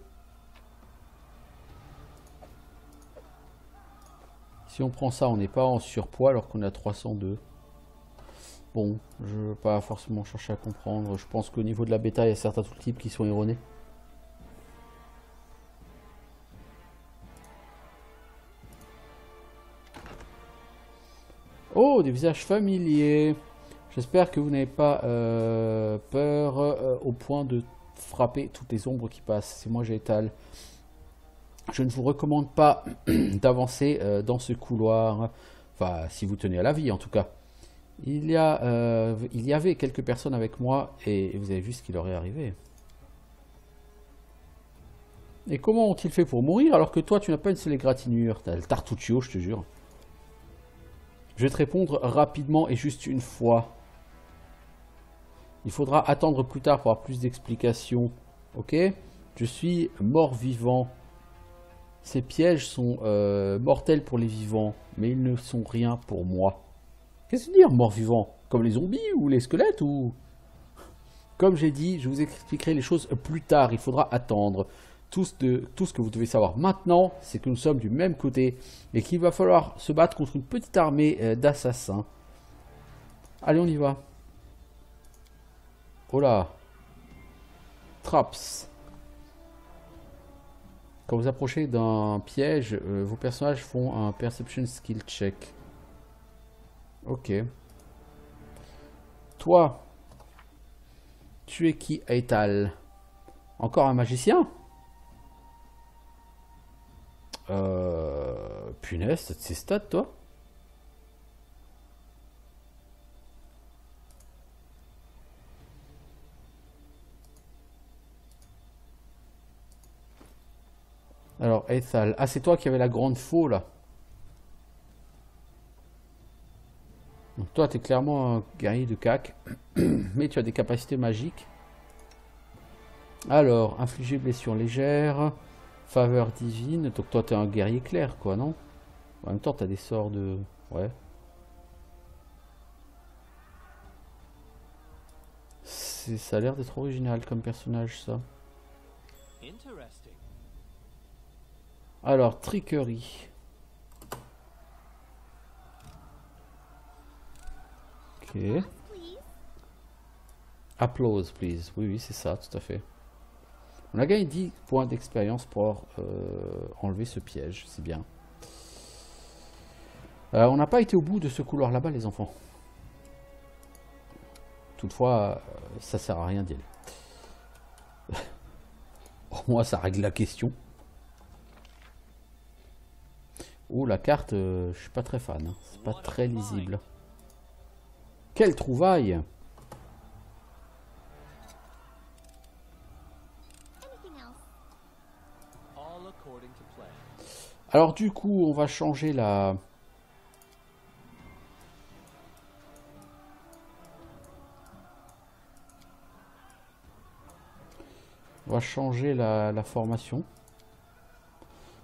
Si on prend ça, on n'est pas en surpoids alors qu'on a 302. Bon, je ne veux pas forcément chercher à comprendre. Je pense qu'au niveau de la bêta, il y a certains types qui sont erronés. Oh, des visages familiers. J'espère que vous n'avez pas peur au point de frapper toutes les ombres qui passent. C'est moi, j'étale. Je ne vous recommande pas d'avancer dans ce couloir. Enfin, si vous tenez à la vie, en tout cas. Il y avait quelques personnes avec moi et vous avez vu ce qui leur est arrivé. Et comment ont-ils fait pour mourir alors que toi, tu n'as pas une seule égratignure? T'as le Tartuccio, je te jure. Je vais te répondre rapidement et juste une fois. Il faudra attendre plus tard pour avoir plus d'explications. Ok? Je suis mort-vivant. Ces pièges sont mortels pour les vivants, mais ils ne sont rien pour moi. Qu'est-ce que tu veux dire, mort-vivant? Comme les zombies ou les squelettes ou... Comme j'ai dit, je vous expliquerai les choses plus tard. Il faudra attendre. Tout ce que vous devez savoir maintenant, c'est que nous sommes du même côté et qu'il va falloir se battre contre une petite armée d'assassins. Allez, on y va. Oh là. Traps. Quand vous approchez d'un piège, vos personnages font un Perception Skill Check. Ok. Toi, tu es qui, Eital? Encore un magicien? Punaise, c'est stats, toi? Alors, Eital. Ah, c'est toi qui avais la grande faux, là. Donc toi, tu es clairement un guerrier de cac. Mais tu as des capacités magiques. Alors, infliger blessure légère. Faveur divine. Donc toi, tu es un guerrier clair, quoi, non? En même temps, tu as des sorts de... Ouais. Ça a l'air d'être original comme personnage, ça. Alors, trickerie. Ok. Applause, please. Oui, oui, c'est ça, tout à fait. On a gagné 10 points d'expérience pour enlever ce piège, c'est bien. On n'a pas été au bout de ce couloir là-bas, les enfants. Toutefois, ça sert à rien d'y aller. Au moins, ça règle la question. Oh, la carte, je suis pas très fan. Hein. C'est pas très lisible. Quelle trouvaille! Alors du coup, on va changer la... On va changer la formation.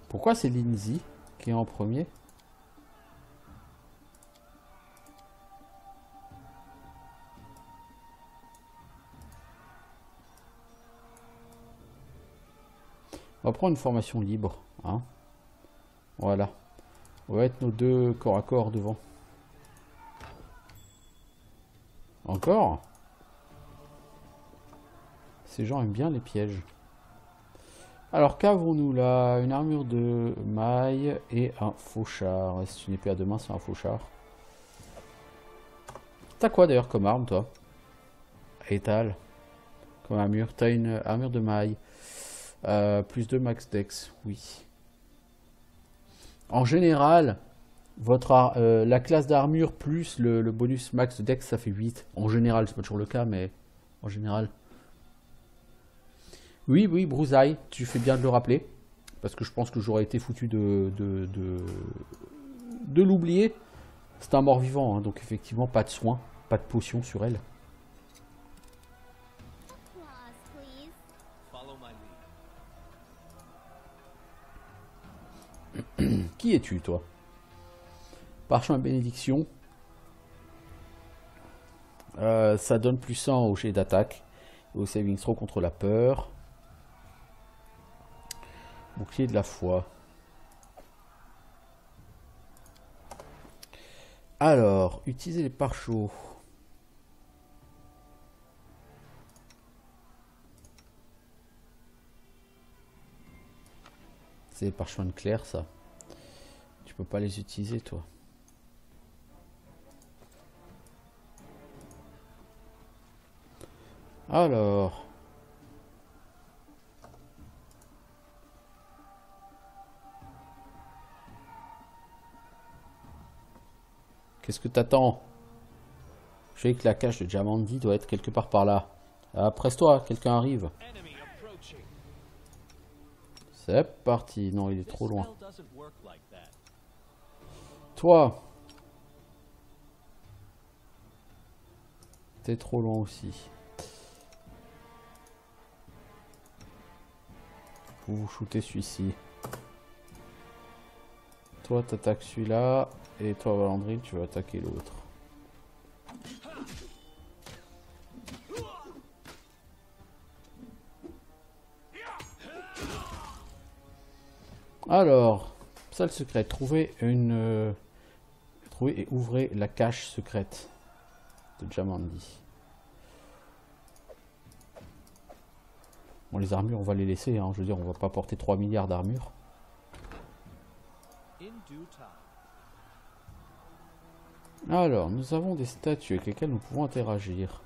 Pourquoi c'est Lindsay qui est en premier? On va prendre une formation libre. Hein. Voilà. On va être nos deux corps à corps devant. Encore? Ces gens aiment bien les pièges. Alors qu'avons-nous là? Une armure de maille et un fauchard. C'est une épée à deux mains, c'est un fauchard. T'as quoi d'ailleurs comme arme toi? Étal. Comme armure. T'as une armure de maille. Plus 2 max dex, oui. En général, la classe d'armure plus le bonus max de dex, ça fait 8. En général, c'est pas toujours le cas, mais en général. Oui, oui, Brousaille, tu fais bien de le rappeler. Parce que je pense que j'aurais été foutu de l'oublier. C'est un mort-vivant, hein, donc effectivement, pas de soins, pas de potions sur elle. Qui es-tu, toi? Parchemin bénédiction. Ça donne plus 100 au jet d'attaque et au saving throw contre la peur. Bouclier de la foi. Alors, utiliser les pare-chauds. C'est les parchemins de clair, ça. Tu peux pas les utiliser, toi. Alors. Qu'est-ce que t'attends? Je sais que la cache de Jamandi doit être quelque part par là. Presse-toi, quelqu'un arrive. C'est parti. Non, il est trop loin. Toi. T'es trop loin aussi. Vous shootez celui-ci. Toi, t'attaques celui-là. Et toi, Valandril, tu vas attaquer l'autre. Alors, salle secrète. Trouvez et ouvrez la cache secrète de Jamandi. Bon, les armures, on va les laisser. Hein. Je veux dire, on va pas porter 3 milliards d'armures. Alors, nous avons des statues avec lesquelles nous pouvons interagir.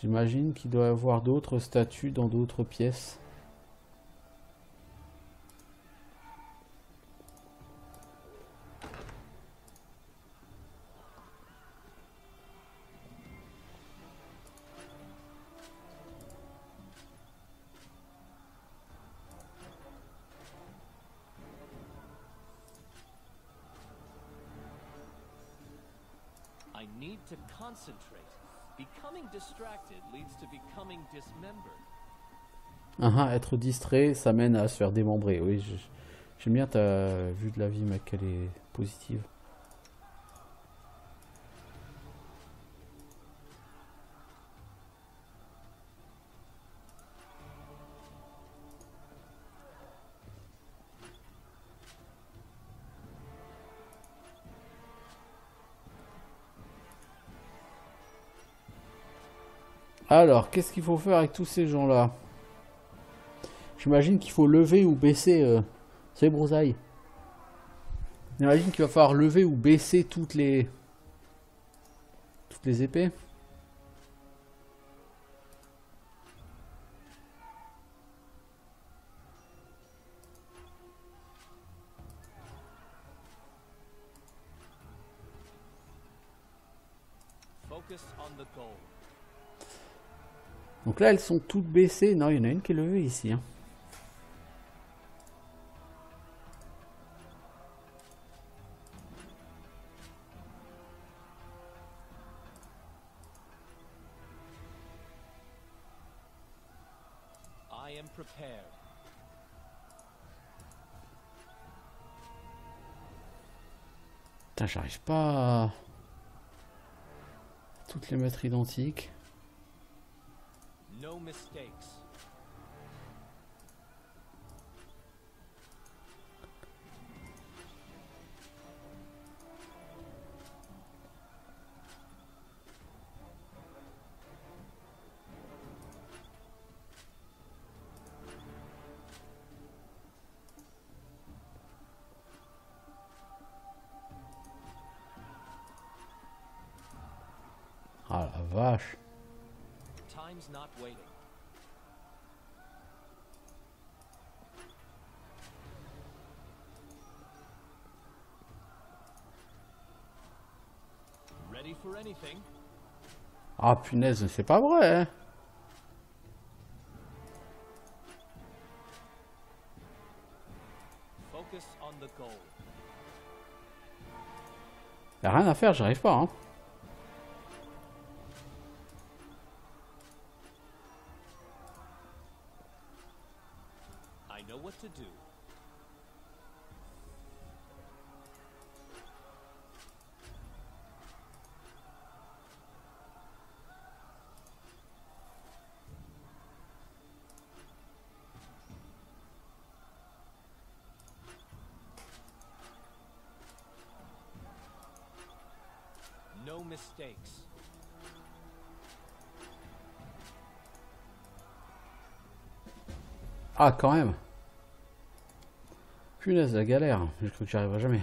J'imagine qu'il doit y avoir d'autres statues dans d'autres pièces. I need to concentrate. Becoming distracted leads to becoming dismembered. Être distrait, ça mène à se faire démembrer. Oui, j'aime bien ta vue de la vie, mec, elle est positive. Alors, qu'est-ce qu'il faut faire avec tous ces gens-là? J'imagine qu'il faut lever ou baisser... C'est broussailles. J'imagine qu'il va falloir lever ou baisser toutes les épées. Focus on the goal. Donc là, elles sont toutes baissées. Non, il y en a une qui est levée ici. Hein. I am prepared. Putain, j'arrive pas à toutes les mettre identiques. No mistakes. Ah la vache. Time's not waiting. Ready for anything? Ah punaise, c'est pas vrai. Hein. Focus on the goal. Y a rien à faire, j'arrive pas. Hein. I know what to do. No mistakes. Ah quand même. Punaise, la galère. J'ai cru que j'y arriverais jamais.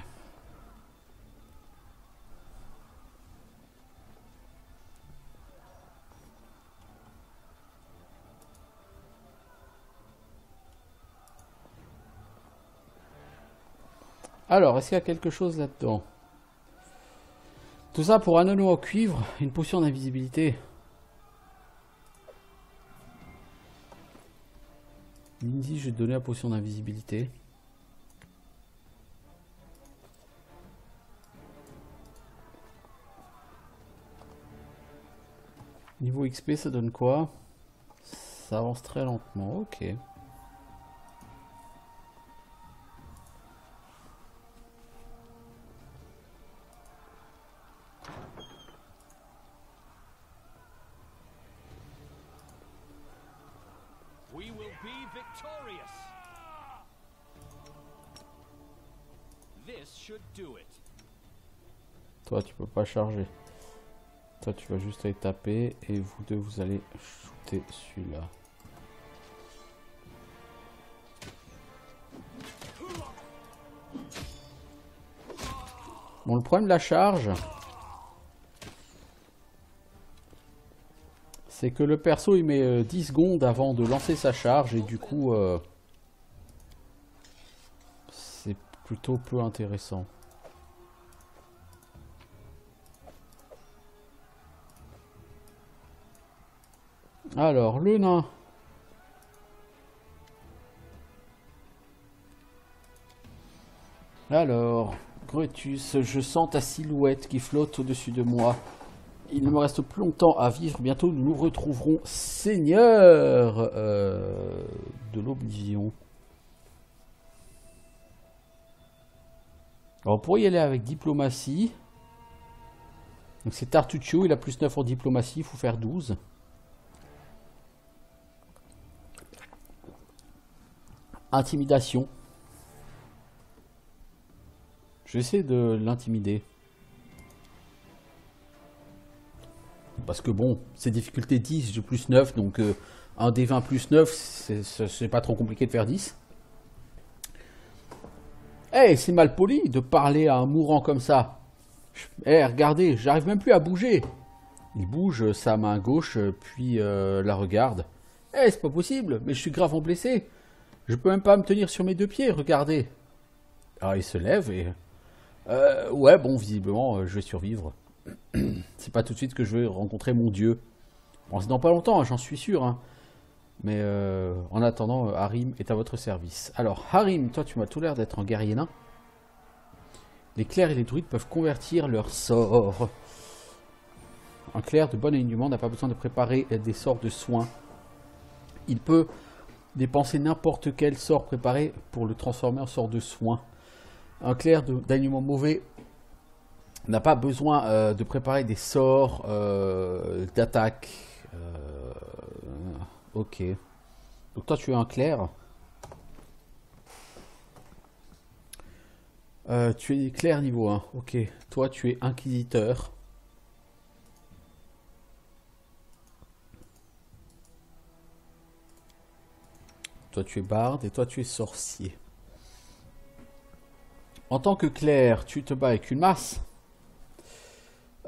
Alors, est-ce qu'il y a quelque chose là-dedans? Tout ça pour un anneau en cuivre, une potion d'invisibilité. Lindsay, je vais te donner la potion d'invisibilité. Niveau XP, ça donne quoi? Ça avance très lentement, ok. We will be victorious. This should do it. Toi, tu peux pas charger. Toi, tu vas juste aller taper et vous deux, vous allez shooter celui-là. Bon, le problème de la charge, c'est que le perso il met 10 secondes avant de lancer sa charge et du coup, c'est plutôt peu intéressant. Alors, le nain. Alors, Grutus, je sens ta silhouette qui flotte au-dessus de moi. Il ne me reste plus longtemps à vivre. Bientôt, nous nous retrouverons Seigneur de l'Oblivion. Alors, on pourrait y aller avec diplomatie. Donc, c'est Tartuccio. Il a plus 9 en diplomatie. Il faut faire 12. Intimidation. Je vais essayer de l'intimider. Parce que bon, c'est difficulté 10, j'ai plus 9, donc un des 20 plus 9, c'est pas trop compliqué de faire 10. Eh, c'est mal poli de parler à un mourant comme ça. Eh, regardez, j'arrive même plus à bouger. Il bouge sa main gauche, puis la regarde. Eh, c'est pas possible, mais je suis gravement blessé. Je peux même pas me tenir sur mes deux pieds, regardez. Alors il se lève et... ouais, bon, visiblement, je vais survivre. C'est pas tout de suite que je vais rencontrer mon dieu. Bon, c'est dans pas longtemps, j'en suis sûr. Hein. Mais en attendant, Harim est à votre service. Alors, Harim, toi, tu m'as tout l'air d'être un guerrier nain. Les clercs et les druides peuvent convertir leur sort. Un clerc de bon alignement n'a pas besoin de préparer des sorts de soins. Il peut dépenser n'importe quel sort préparé pour le transformer en sort de soins. Un clerc d'alignement mauvais n'a pas besoin de préparer des sorts d'attaque. Ok. Donc toi tu es un clerc. Tu es clerc niveau 1. Ok. Toi tu es inquisiteur. Toi tu es barde et toi tu es sorcier. En tant que clerc, tu te bats avec une masse.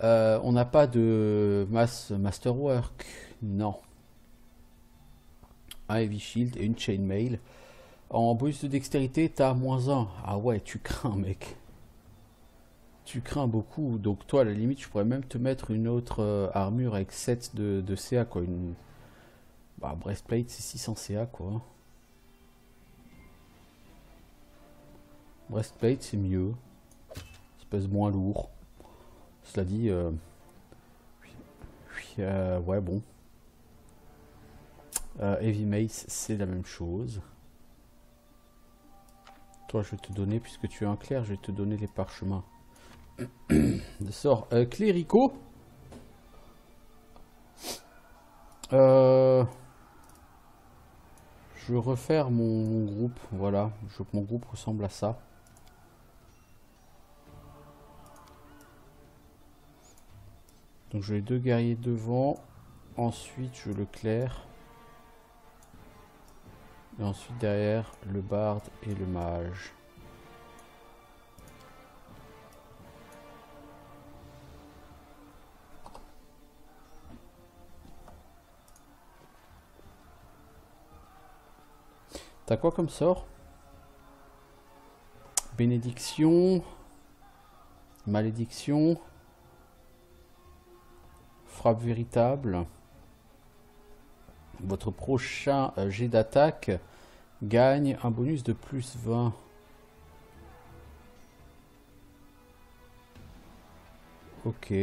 On n'a pas de masse masterwork. Non. Un heavy shield et une chainmail. En bonus de dextérité, t'as -1. Ah ouais, tu crains, mec. Tu crains beaucoup. Donc toi, à la limite, je pourrais même te mettre une autre armure avec 7 de CA, quoi. Une... Bah, breastplate, c'est 600 CA, quoi. Breastplate, c'est mieux. Ça pèse moins lourd. Cela dit, ouais, bon. Heavy Mace, c'est la même chose. Toi, je vais te donner, puisque tu es un clerc, je vais te donner les parchemins. De sort cléricaux. Je vais refaire mon groupe. Voilà, je veux que mon groupe ressemble à ça. Donc j'ai 2 guerriers devant. Ensuite, je le clerc. Et ensuite, derrière, le barde et le mage. T'as quoi comme sort? Bénédiction. Malédiction. Frappe véritable. Votre prochain jet d'attaque gagne un bonus de plus 20. Ok.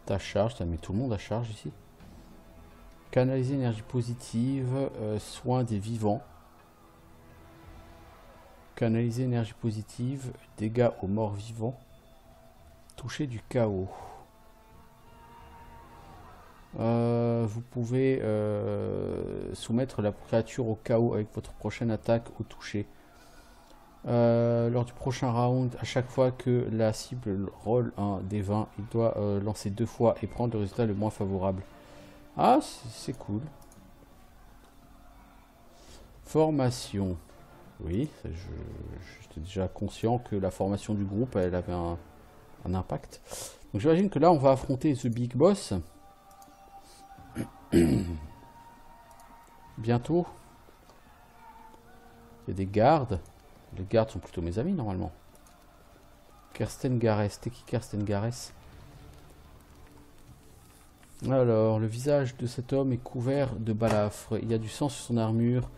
Ta charge, ça met tout le monde à charge ici. Canaliser énergie positive, soin des vivants. Canaliser énergie positive, dégâts aux morts vivants. Toucher du chaos. Vous pouvez soumettre la créature au chaos avec votre prochaine attaque au toucher. Lors du prochain round, à chaque fois que la cible roll un des 20, il doit lancer 2 fois et prendre le résultat le moins favorable. Ah, c'est cool. Formation. Oui, j'étais déjà conscient que la formation du groupe, elle avait un impact. Donc j'imagine que là, on va affronter The Big Boss. Bientôt. Il y a des gardes. Les gardes sont plutôt mes amis normalement. Kersten Garès. T'es qui Kersten Garès? Alors, le visage de cet homme est couvert de balafres. Il y a du sang sur son armure,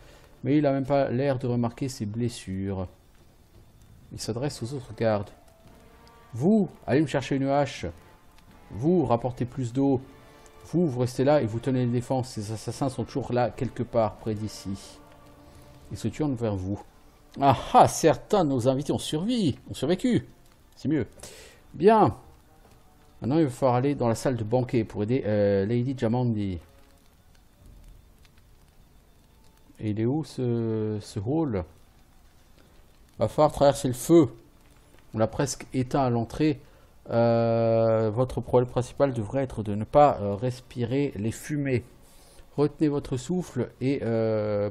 mais il n'a même pas l'air de remarquer ses blessures. Il s'adresse aux autres gardes. Vous, allez me chercher une hache. Vous, rapportez plus d'eau. Vous, vous restez là et vous tenez les défenses. Ces assassins sont toujours là, quelque part, près d'ici. Ils se tournent vers vous. Ah ah, certains de nos invités ont survécu. C'est mieux. Bien. Maintenant, il va falloir aller dans la salle de banquet pour aider Lady Jamandi. Et il est où ce hall? Va falloir traverser le feu. On l'a presque éteint à l'entrée. Votre problème principal devrait être de ne pas respirer les fumées. Retenez votre souffle et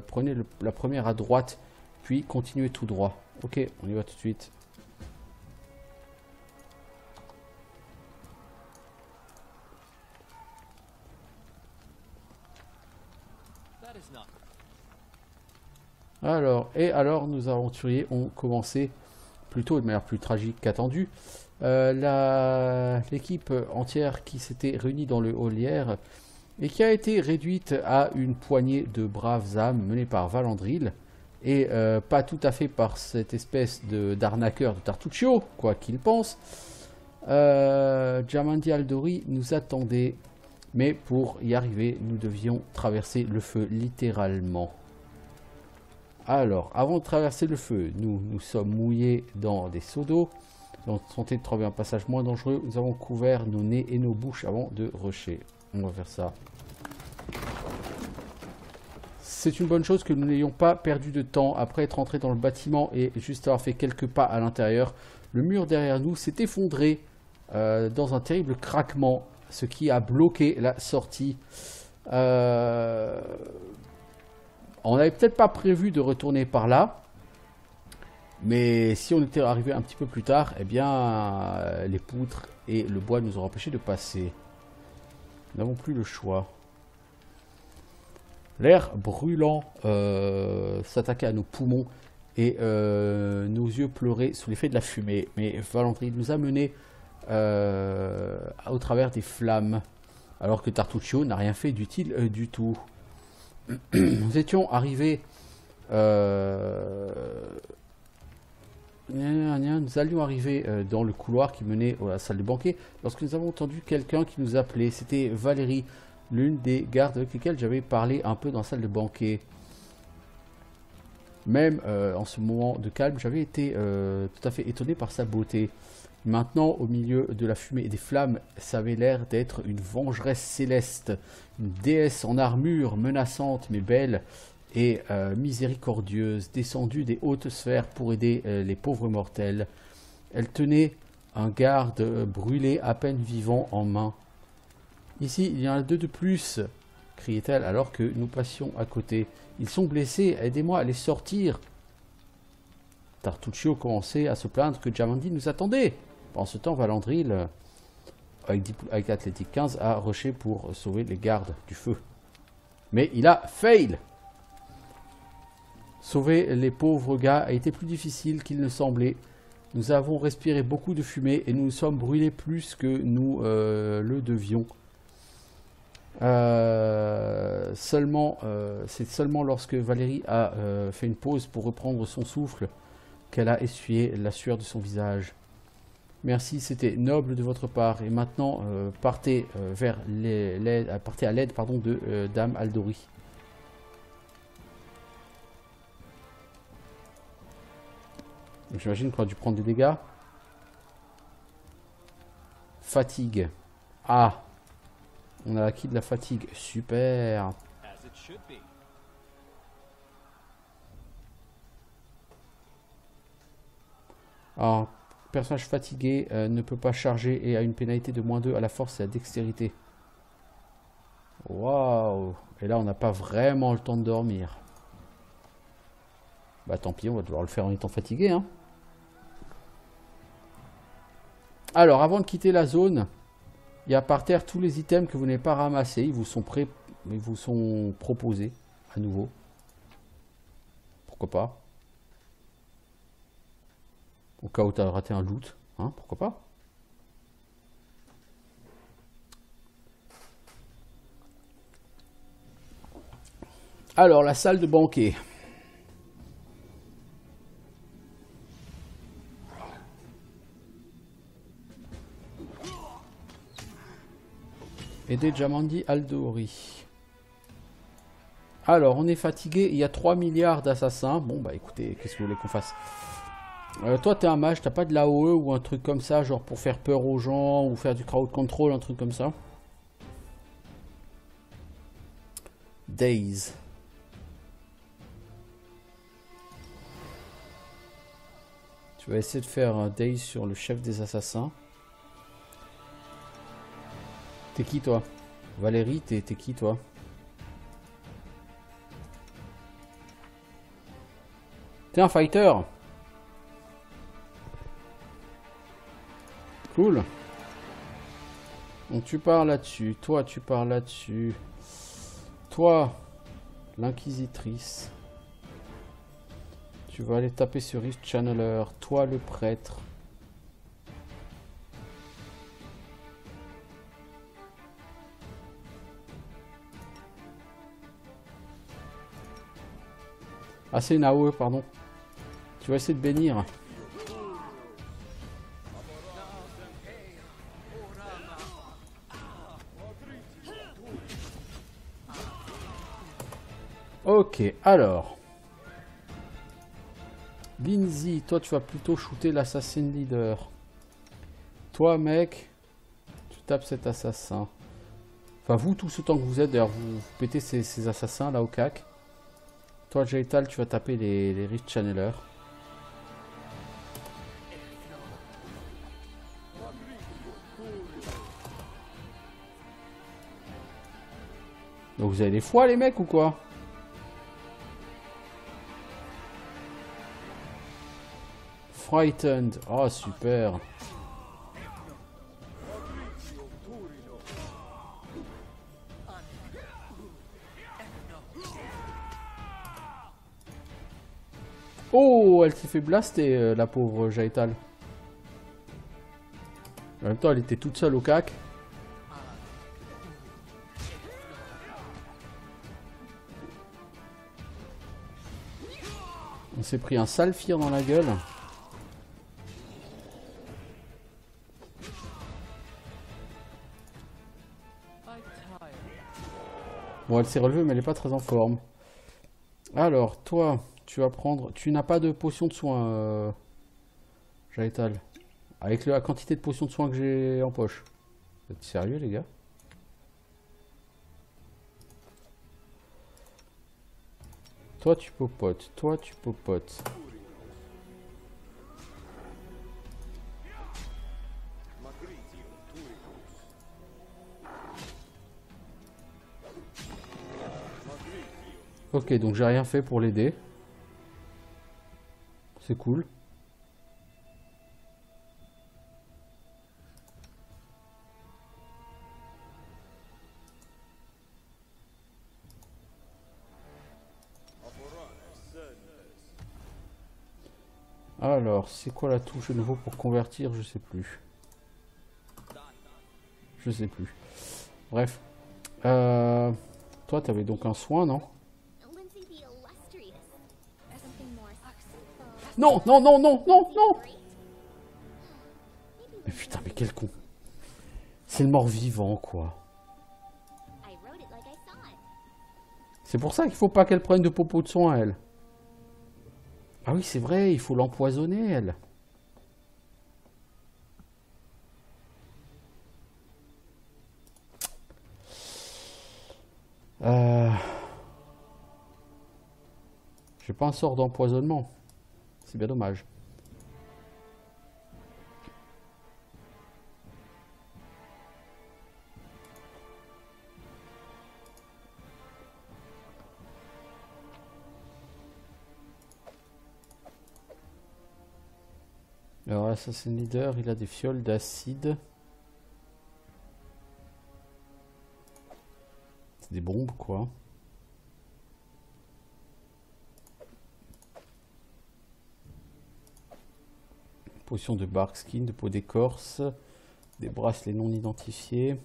prenez la première à droite, puis continuez tout droit. Ok, on y va tout de suite. That is not. Alors, nos aventuriers ont commencé plutôt de manière plus tragique qu'attendue. L'équipe entière qui s'était réunie dans le hall hier et qui a été réduite à une poignée de braves âmes menées par Valandril et pas tout à fait par cette espèce d'arnaqueur de Tartuccio, quoi qu'il pense. Jamandi Aldori nous attendait, mais pour y arriver, nous devions traverser le feu littéralement. Alors, avant de traverser le feu, nous sommes mouillés dans des seaux d'eau. Dans tenter de trouver un passage moins dangereux, nous avons couvert nos nez et nos bouches avant de rusher. On va faire ça. C'est une bonne chose que nous n'ayons pas perdu de temps après être entré dans le bâtiment et juste avoir fait quelques pas à l'intérieur. Le mur derrière nous s'est effondré dans un terrible craquement, ce qui a bloqué la sortie. On n'avait peut-être pas prévu de retourner par là. Mais si on était arrivé un petit peu plus tard, eh bien, les poutres et le bois nous ont empêché de passer. Nous n'avons plus le choix. L'air brûlant s'attaquait à nos poumons et nos yeux pleuraient sous l'effet de la fumée. Mais Valandril nous a menés au travers des flammes, alors que Tartuccio n'a rien fait d'utile du tout. Nous étions arrivés... nous allions arriver dans le couloir qui menait à la salle de banquet lorsque nous avons entendu quelqu'un qui nous appelait. C'était Valérie, l'une des gardes avec lesquelles j'avais parlé un peu dans la salle de banquet. Même en ce moment de calme, j'avais été tout à fait étonné par sa beauté. Maintenant, au milieu de la fumée et des flammes, ça avait l'air d'être une vengeresse céleste, une déesse en armure, menaçante mais belle et miséricordieuse, descendue des hautes sphères pour aider les pauvres mortels. Elle tenait un garde brûlé à peine vivant en main. « Ici, il y en a deux de plus !» criait-elle alors que nous passions à côté. « Ils sont blessés, aidez-moi à les sortir !» Tartuccio commençait à se plaindre que Jamandi nous attendait. Pendant ce temps, Valandril, avec Athlétique 15, a rushé pour sauver les gardes du feu. Mais il a fail! Sauver les pauvres gars a été plus difficile qu'il ne semblait. Nous avons respiré beaucoup de fumée et nous nous sommes brûlés plus que nous le devions. C'est seulement lorsque Valérie a fait une pause pour reprendre son souffle qu'elle a essuyé la sueur de son visage. Merci, c'était noble de votre part. Et maintenant, partez à l'aide de Dame Aldori. J'imagine qu'on a dû prendre des dégâts. Fatigue. Ah, on a acquis de la fatigue. Super. As it should be. Alors, personnage fatigué ne peut pas charger et a une pénalité de -2 à la force et à la dextérité. Waouh. Et là, on n'a pas vraiment le temps de dormir. Bah tant pis, on va devoir le faire en étant fatigué, hein. Alors, avant de quitter la zone, il y a par terre tous les items que vous n'avez pas ramassés. Ils vous sont proposés à nouveau. Pourquoi pas? Au cas où tu as raté un loot, hein, pourquoi pas? Alors, la salle de banquet. Aider Jamandi Aldori. Alors, on est fatigué. Il y a 3 milliards d'assassins. Bon, bah écoutez, qu'est-ce que vous voulez qu'on fasse? Toi, t'es un mage, t'as pas de l'AOE ou un truc comme ça, genre pour faire peur aux gens ou faire du crowd control, un truc comme ça? Days. Tu vas essayer de faire un Days sur le chef des assassins. T'es qui toi? Valérie, t'es qui toi? T'es un fighter. Cool. Donc tu pars là-dessus. Toi, tu pars là-dessus. Toi, l'inquisitrice. Tu vas aller taper sur Rift Channeler. Toi, le prêtre. Ah, c'est une AOE, pardon. Tu vas essayer de bénir. Ok, alors. Lindsay, toi tu vas plutôt shooter l'assassin leader. Toi mec, tu tapes cet assassin. Enfin vous, tous autant que vous êtes, d'ailleurs vous pétez ces assassins là au cac. Toi Jaital, tu vas taper les Rift Channelers. Donc vous avez des foies les mecs ou quoi? Frightened. Oh super. Oh, elle s'est fait blaster la pauvre Jaital. En même temps elle était toute seule au cac. On s'est pris un sale fire dans la gueule. Bon, elle s'est relevée, mais elle n'est pas très en forme. Alors, toi, tu vas prendre... Tu n'as pas de potion de soin, Jaital. Avec la quantité de potions de soin que j'ai en poche. Vous êtes sérieux, les gars? Toi, tu popotes. Toi, tu popotes. Ok, donc j'ai rien fait pour l'aider. C'est cool. Alors, c'est quoi la touche de nouveau pour convertir? Je sais plus. Je sais plus. Bref. Toi, t'avais donc un soin, non? Non, non, non, non, non, non! Mais putain, mais quel con. C'est le mort-vivant, quoi. C'est pour ça qu'il faut pas qu'elle prenne de popo de soin, elle. Ah oui, c'est vrai, il faut l'empoisonner, elle. J'ai pas un sort d'empoisonnement. C'est bien dommage. Alors, Assassin Leader, il a des fioles d'acide. C'est des bombes, quoi. Potion de bark skin, de peau d'écorce. Des bracelets non identifiés.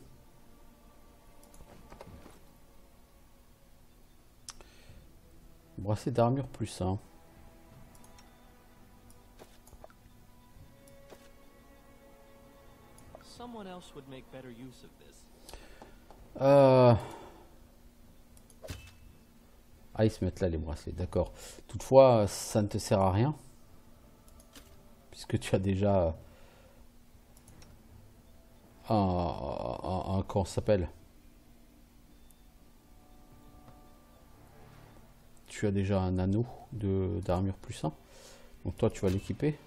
Bracelet d'armure plus 1. Ah, ils se mettent là les bracelets, d'accord. Toutefois, ça ne te sert à rien. Puisque tu as déjà comment ça s'appelle? Tu as déjà un anneau d'armure plus 1. Donc toi, tu vas l'équiper.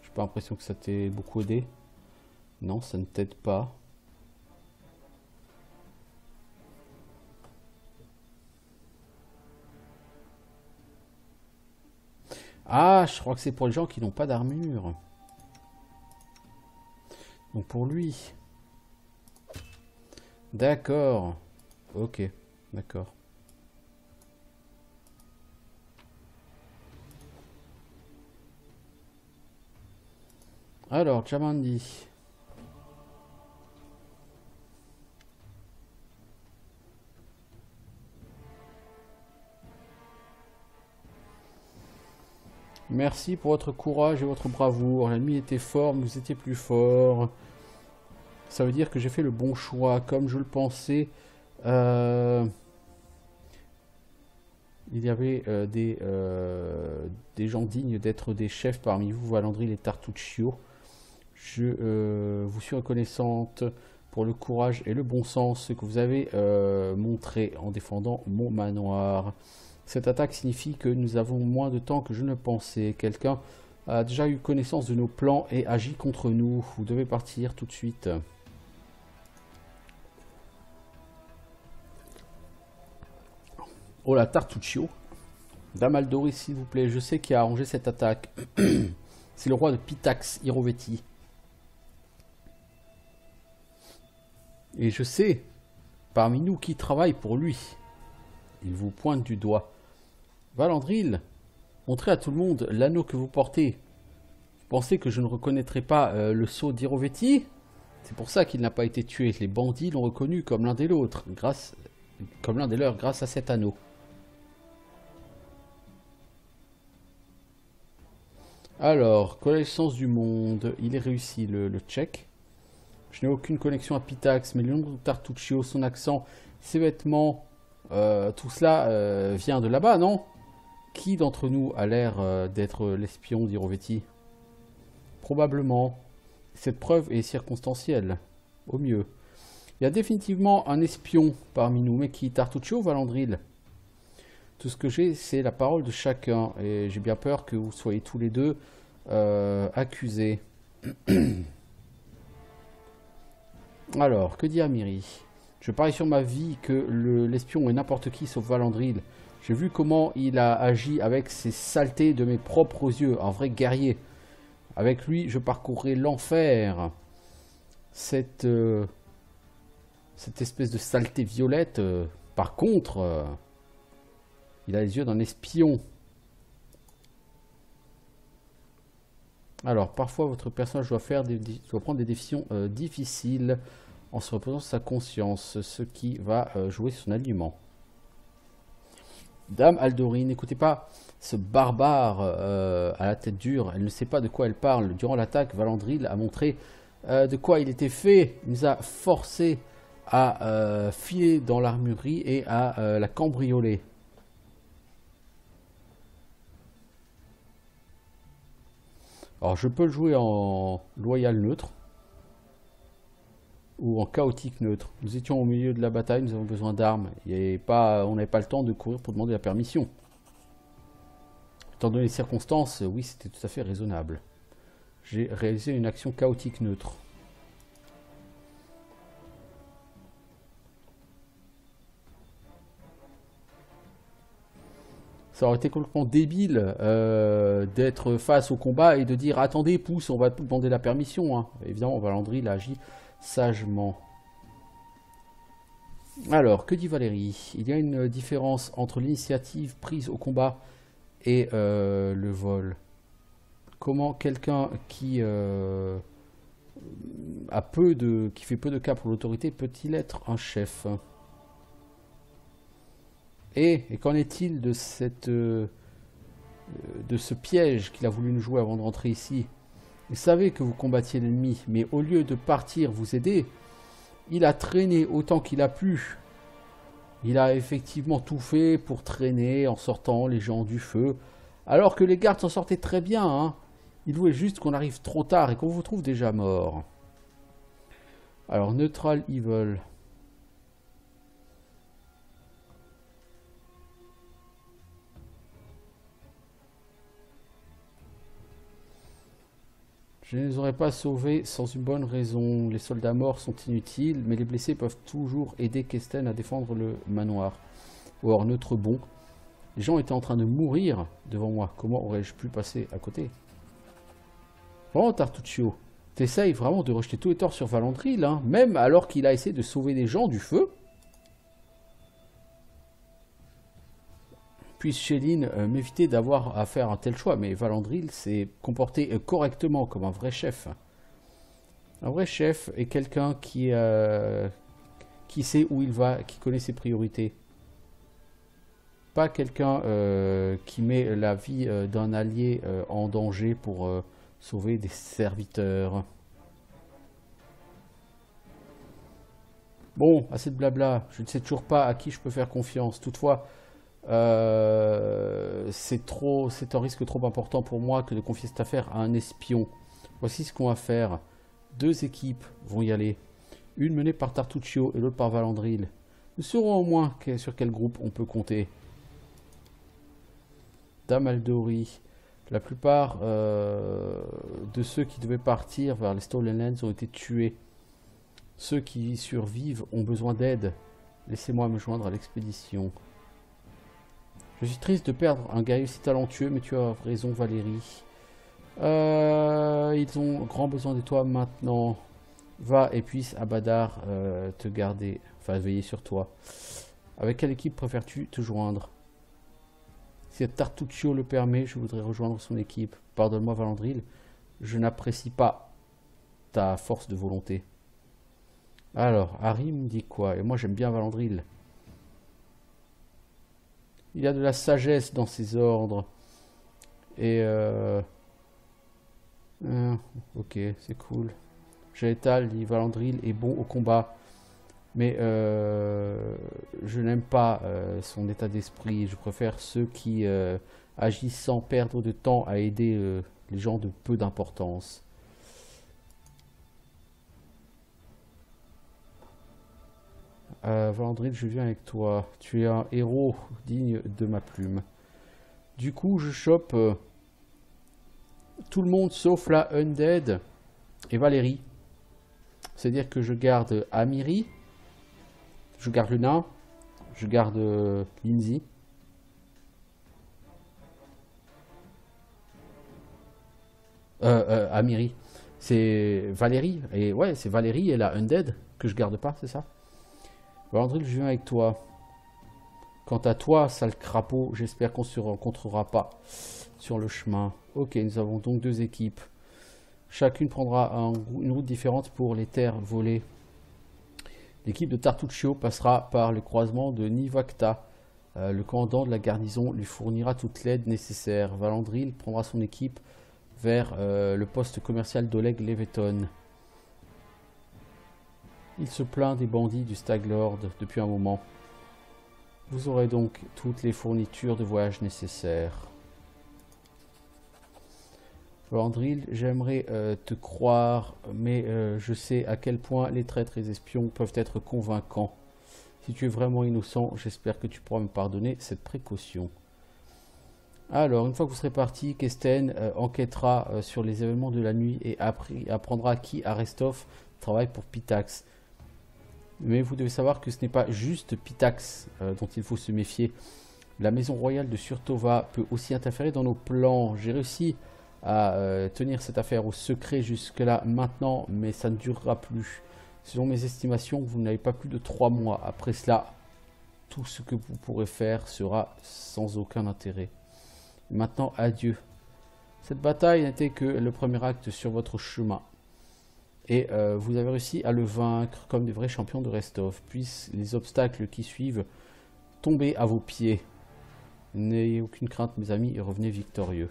J'ai pas l'impression que ça t'ait beaucoup aidé. Non, ça ne t'aide pas. Ah, je crois que c'est pour les gens qui n'ont pas d'armure. Donc pour lui. D'accord. Ok, d'accord. Alors, Jamandi. Merci pour votre courage et votre bravoure. L'ennemi était fort, mais vous étiez plus fort. Ça veut dire que j'ai fait le bon choix, comme je le pensais. Il y avait des gens dignes d'être des chefs parmi vous, Valandril et Tartuccio. Je vous suis reconnaissante pour le courage et le bon sens que vous avez montré en défendant mon manoir. Cette attaque signifie que nous avons moins de temps que je ne pensais. Quelqu'un a déjà eu connaissance de nos plans et agit contre nous. Vous devez partir tout de suite. Oh la Tartuccio. Dame Aldoris, s'il vous plaît, je sais qui a arrangé cette attaque. C'est le roi de Pitax, Irovetti. Et je sais, parmi nous, qui travaille pour lui. Il vous pointe du doigt. Valandril, montrez à tout le monde l'anneau que vous portez. Vous pensez que je ne reconnaîtrai pas le sceau d'Irovetti? C'est pour ça qu'il n'a pas été tué. Les bandits l'ont reconnu comme l'un des leurs, grâce à cet anneau. Alors, connaissance du monde. Il est réussi le check. Je n'ai aucune connexion à Pitax, mais le nom de Tartuccio, son accent, ses vêtements, tout cela vient de là-bas, non? Qui d'entre nous a l'air d'être l'espion d'Irovetti? Probablement. Cette preuve est circonstancielle, au mieux. Il y a définitivement un espion parmi nous, mais qui? Tartuccio ou Valandril? Tout ce que j'ai, c'est la parole de chacun, et j'ai bien peur que vous soyez tous les deux accusés. Alors, que dit Amiri? Je parie sur ma vie que l'espion est n'importe qui sauf Valandril. J'ai vu comment il a agi avec ses saletés de mes propres yeux, un vrai guerrier. Avec lui, je parcourrai l'enfer. Cette espèce de saleté violette, par contre, il a les yeux d'un espion. Alors, parfois, votre personnage doit prendre des décisions difficiles en se reposant sur sa conscience, ce qui va jouer sur son alignement. Dame Aldorine, n'écoutez pas ce barbare à la tête dure. Elle ne sait pas de quoi elle parle. Durant l'attaque, Valandril a montré de quoi il était fait. Il nous a forcé à filer dans l'armurerie et à la cambrioler. Alors je peux le jouer en loyal neutre ou en chaotique neutre. Nous étions au milieu de la bataille, nous avons besoin d'armes. On n'avait pas le temps de courir pour demander la permission. Étant donné les circonstances, oui, c'était tout à fait raisonnable. J'ai réalisé une action chaotique neutre. Ça aurait été complètement débile d'être face au combat et de dire « Attendez, pousse, on va demander la permission. Hein. » Évidemment, Valandril a agi sagement. Alors, que dit Valérie? Il y a une différence entre l'initiative prise au combat et le vol. Comment quelqu'un qui fait peu de cas pour l'autorité peut-il être un chef? Et qu'en est-il de ce piège qu'il a voulu nous jouer avant de rentrer ici? Il savait que vous combattiez l'ennemi, mais au lieu de partir vous aider, il a traîné autant qu'il a pu. Il a effectivement tout fait pour traîner en sortant les gens du feu, alors que les gardes s'en sortaient très bien. Hein. Il voulait juste qu'on arrive trop tard et qu'on vous trouve déjà mort. Alors, Neutral Evil. Je ne les aurais pas sauvés sans une bonne raison. Les soldats morts sont inutiles, mais les blessés peuvent toujours aider Kesten à défendre le manoir. Or, notre bon, Les gens étaient en train de mourir devant moi. Comment aurais-je pu passer à côté? Vraiment, Tartuccio, t'essayes vraiment de rejeter tous les torts sur Valandril, hein, même alors qu'il a essayé de sauver des gens du feu. Puisse Chéline m'éviter d'avoir à faire un tel choix, mais Valandril s'est comporté correctement comme un vrai chef. Un vrai chef est quelqu'un qui sait où il va, qui connaît ses priorités. Pas quelqu'un qui met la vie d'un allié en danger pour sauver des serviteurs. Bon, assez de blabla. Je ne sais toujours pas à qui je peux faire confiance. Toutefois, c'est un risque trop important pour moi que de confier cette affaire à un espion. Voici ce qu'on va faire. 2 équipes vont y aller. Une menée par Tartuccio et l'autre par Valandril. Nous saurons au moins sur quel groupe on peut compter. Dame Aldori. La plupart de ceux qui devaient partir vers les Stolen Lands ont été tués. Ceux qui survivent ont besoin d'aide. Laissez-moi me joindre à l'expédition. Je suis triste de perdre un guerrier si talentueux, mais tu as raison, Valérie. Ils ont grand besoin de toi maintenant. Va et puisse Abadar te garder, enfin veiller sur toi. Avec quelle équipe préfères-tu te joindre? Si Tartuccio le permet, je voudrais rejoindre son équipe. Pardonne-moi, Valandril, je n'apprécie pas ta force de volonté. Alors, Harry me dit quoi? Et moi j'aime bien Valandril. Il y a de la sagesse dans ses ordres. Et ok, c'est cool. Jaetal dit Valandril est bon au combat. Mais je n'aime pas son état d'esprit. Je préfère ceux qui agissent sans perdre de temps à aider les gens de peu d'importance. Valandril, je viens avec toi. Tu es un héros digne de ma plume. Du coup, je chope tout le monde sauf la Undead et Valérie. C'est-à-dire que je garde Amiri, je garde le nain, je garde Lindsay. Amiri. C'est Valérie. Et ouais, c'est Valérie et la Undead que je garde pas, c'est ça? Valandril, je viens avec toi. Quant à toi, sale crapaud, j'espère qu'on se rencontrera pas sur le chemin. Ok, nous avons donc 2 équipes. Chacune prendra une route différente pour les terres volées. L'équipe de Tartuccio passera par le croisement de Nivacta. Le commandant de la garnison lui fournira toute l'aide nécessaire. Valandril prendra son équipe vers le poste commercial d'Oleg Leveton. Il se plaint des bandits du Staglord depuis un moment. Vous aurez donc toutes les fournitures de voyage nécessaires. Valandril, j'aimerais te croire, mais je sais à quel point les traîtres et les espions peuvent être convaincants. Si tu es vraiment innocent, j'espère que tu pourras me pardonner cette précaution. Alors, une fois que vous serez parti, Kesten enquêtera sur les événements de la nuit et apprendra qui Arestov travaille pour Pitax. Mais vous devez savoir que ce n'est pas juste Pitax dont il faut se méfier. La maison royale de Surtova peut aussi interférer dans nos plans. J'ai réussi à tenir cette affaire au secret jusque-là maintenant, mais ça ne durera plus. Selon mes estimations, vous n'avez pas plus de 3 mois. Après cela, tout ce que vous pourrez faire sera sans aucun intérêt. Maintenant, adieu. Cette bataille n'était que le premier acte sur votre chemin. Et vous avez réussi à le vaincre comme des vrais champions de Restov. Puissent les obstacles qui suivent tomber à vos pieds. N'ayez aucune crainte, mes amis, et revenez victorieux.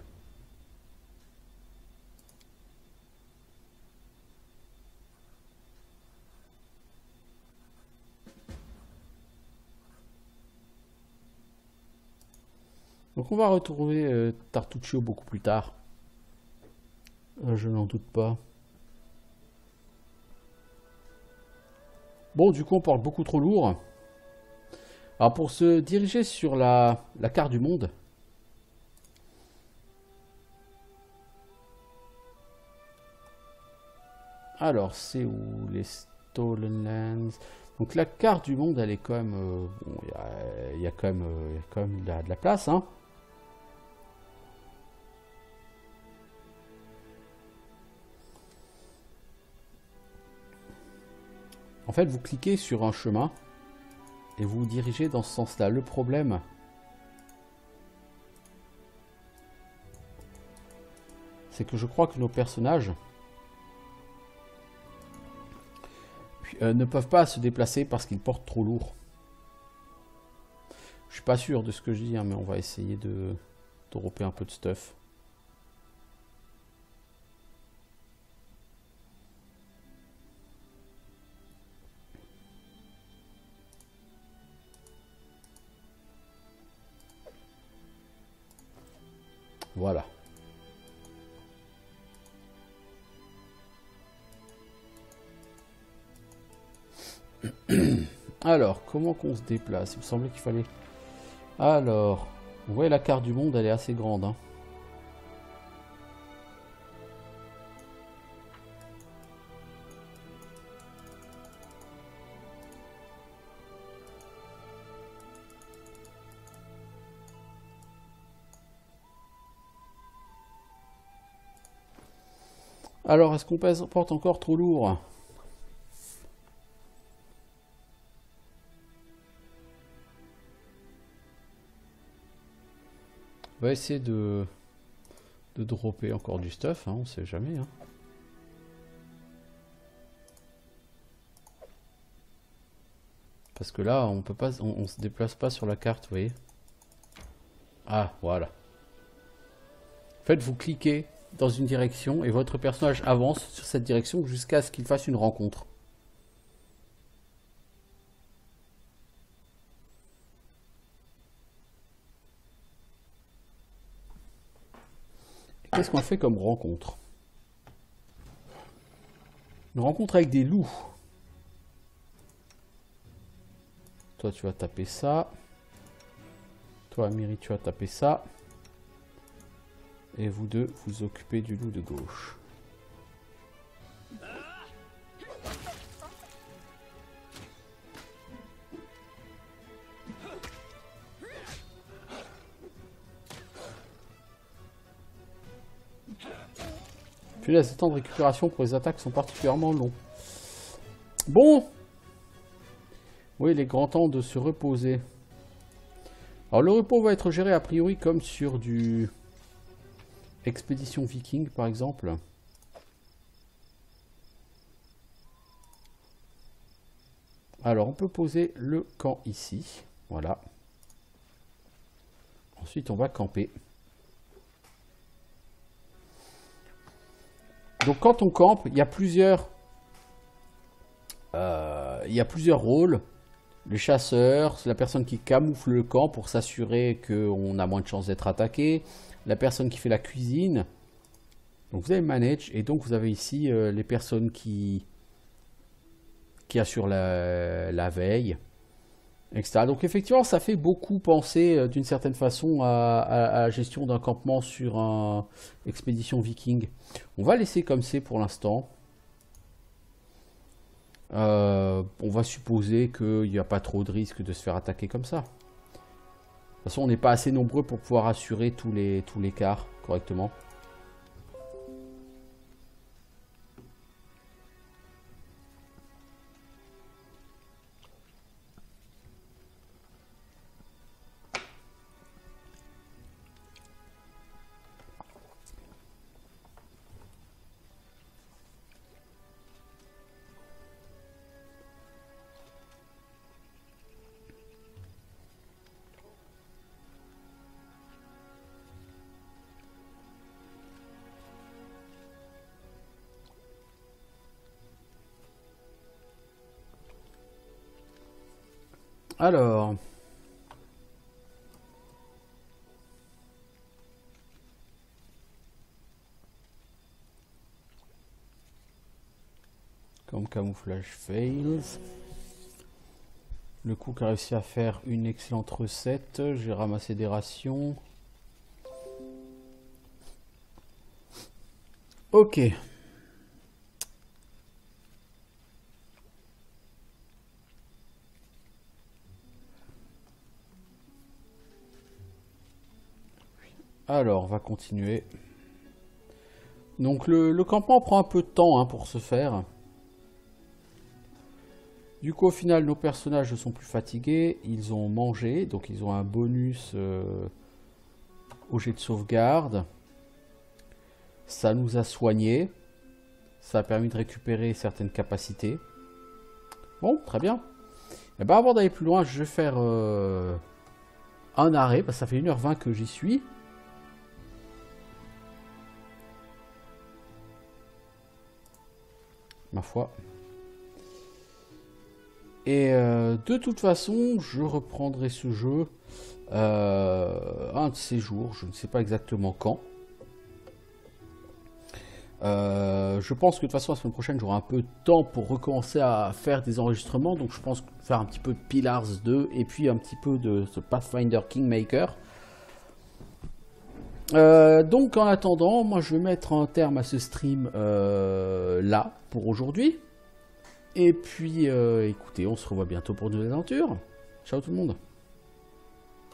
Donc on va retrouver Tartuccio beaucoup plus tard. Je n'en doute pas. Bon, du coup, on parle beaucoup trop lourd. Alors, pour se diriger sur la carte du monde, alors, c'est où les Stolen Lands. Donc la carte du monde, elle est quand même... bon, il y a quand même de la place, hein. En fait, vous cliquez sur un chemin et vous vous dirigez dans ce sens-là. Le problème, c'est que je crois que nos personnages ne peuvent pas se déplacer parce qu'ils portent trop lourd. Je suis pas sûr de ce que je dis, hein, mais on va essayer de dropper un peu de stuff. Voilà. Alors, comment qu'on se déplace? Il me semblait qu'il fallait... Alors, vous voyez la carte du monde, elle est assez grande, hein. Alors, est-ce qu'on porte encore trop lourd? On va essayer de dropper encore du stuff, hein, on sait jamais, hein. Parce que là, on peut pas, on se déplace pas sur la carte, vous voyez. Ah, voilà. En fait, vous cliquez dans une direction et votre personnage avance sur cette direction jusqu'à ce qu'il fasse une rencontre. Qu'est-ce qu'on fait comme rencontre? Une rencontre avec des loups. Toi, tu vas taper ça. Toi, Amiri, tu vas taper ça. Et vous deux, vous occupez du loup de gauche. Puis là, les temps de récupération pour les attaques sont particulièrement longs. Bon. Oui, il est grand temps de se reposer. Alors le repos va être géré a priori comme sur du expédition viking par exemple. Alors on peut poser le camp ici. Voilà. Ensuite on va camper. Donc quand on campe, il y a plusieurs rôles. Le chasseur, c'est la personne qui camoufle le camp pour s'assurer qu'on a moins de chances d'être attaqué. La personne qui fait la cuisine. Donc vous avez manage et donc vous avez ici les personnes qui assurent la veille, etc. Donc effectivement ça fait beaucoup penser d'une certaine façon à la gestion d'un campement sur une expédition viking. On va laisser comme c'est pour l'instant. On va supposer qu'il n'y a pas trop de risque de se faire attaquer comme ça. De toute façon, on n'est pas assez nombreux pour pouvoir assurer tous les quarts correctement. Alors, comme camouflage fails, le cook a réussi à faire une excellente recette. J'ai ramassé des rations. Ok. Alors, on va continuer. Donc le campement prend un peu de temps hein, pour se faire. Du coup, au final, nos personnages ne sont plus fatigués. Ils ont mangé, donc ils ont un bonus au jet de sauvegarde. Ça nous a soignés. Ça a permis de récupérer certaines capacités. Bon, très bien. Et ben, avant d'aller plus loin, je vais faire un arrêt. Parce que ça fait 1h20 que j'y suis. Ma foi. Et de toute façon, je reprendrai ce jeu un de ces jours, je ne sais pas exactement quand. Je pense que de toute façon la semaine prochaine j'aurai un peu de temps pour recommencer à faire des enregistrements, donc je pense faire un petit peu de Pillars 2 et puis un petit peu de ce Pathfinder Kingmaker. Donc en attendant, moi je vais mettre un terme à ce stream là pour aujourd'hui. Et puis écoutez, on se revoit bientôt pour de nouvelles aventures. Ciao tout le monde.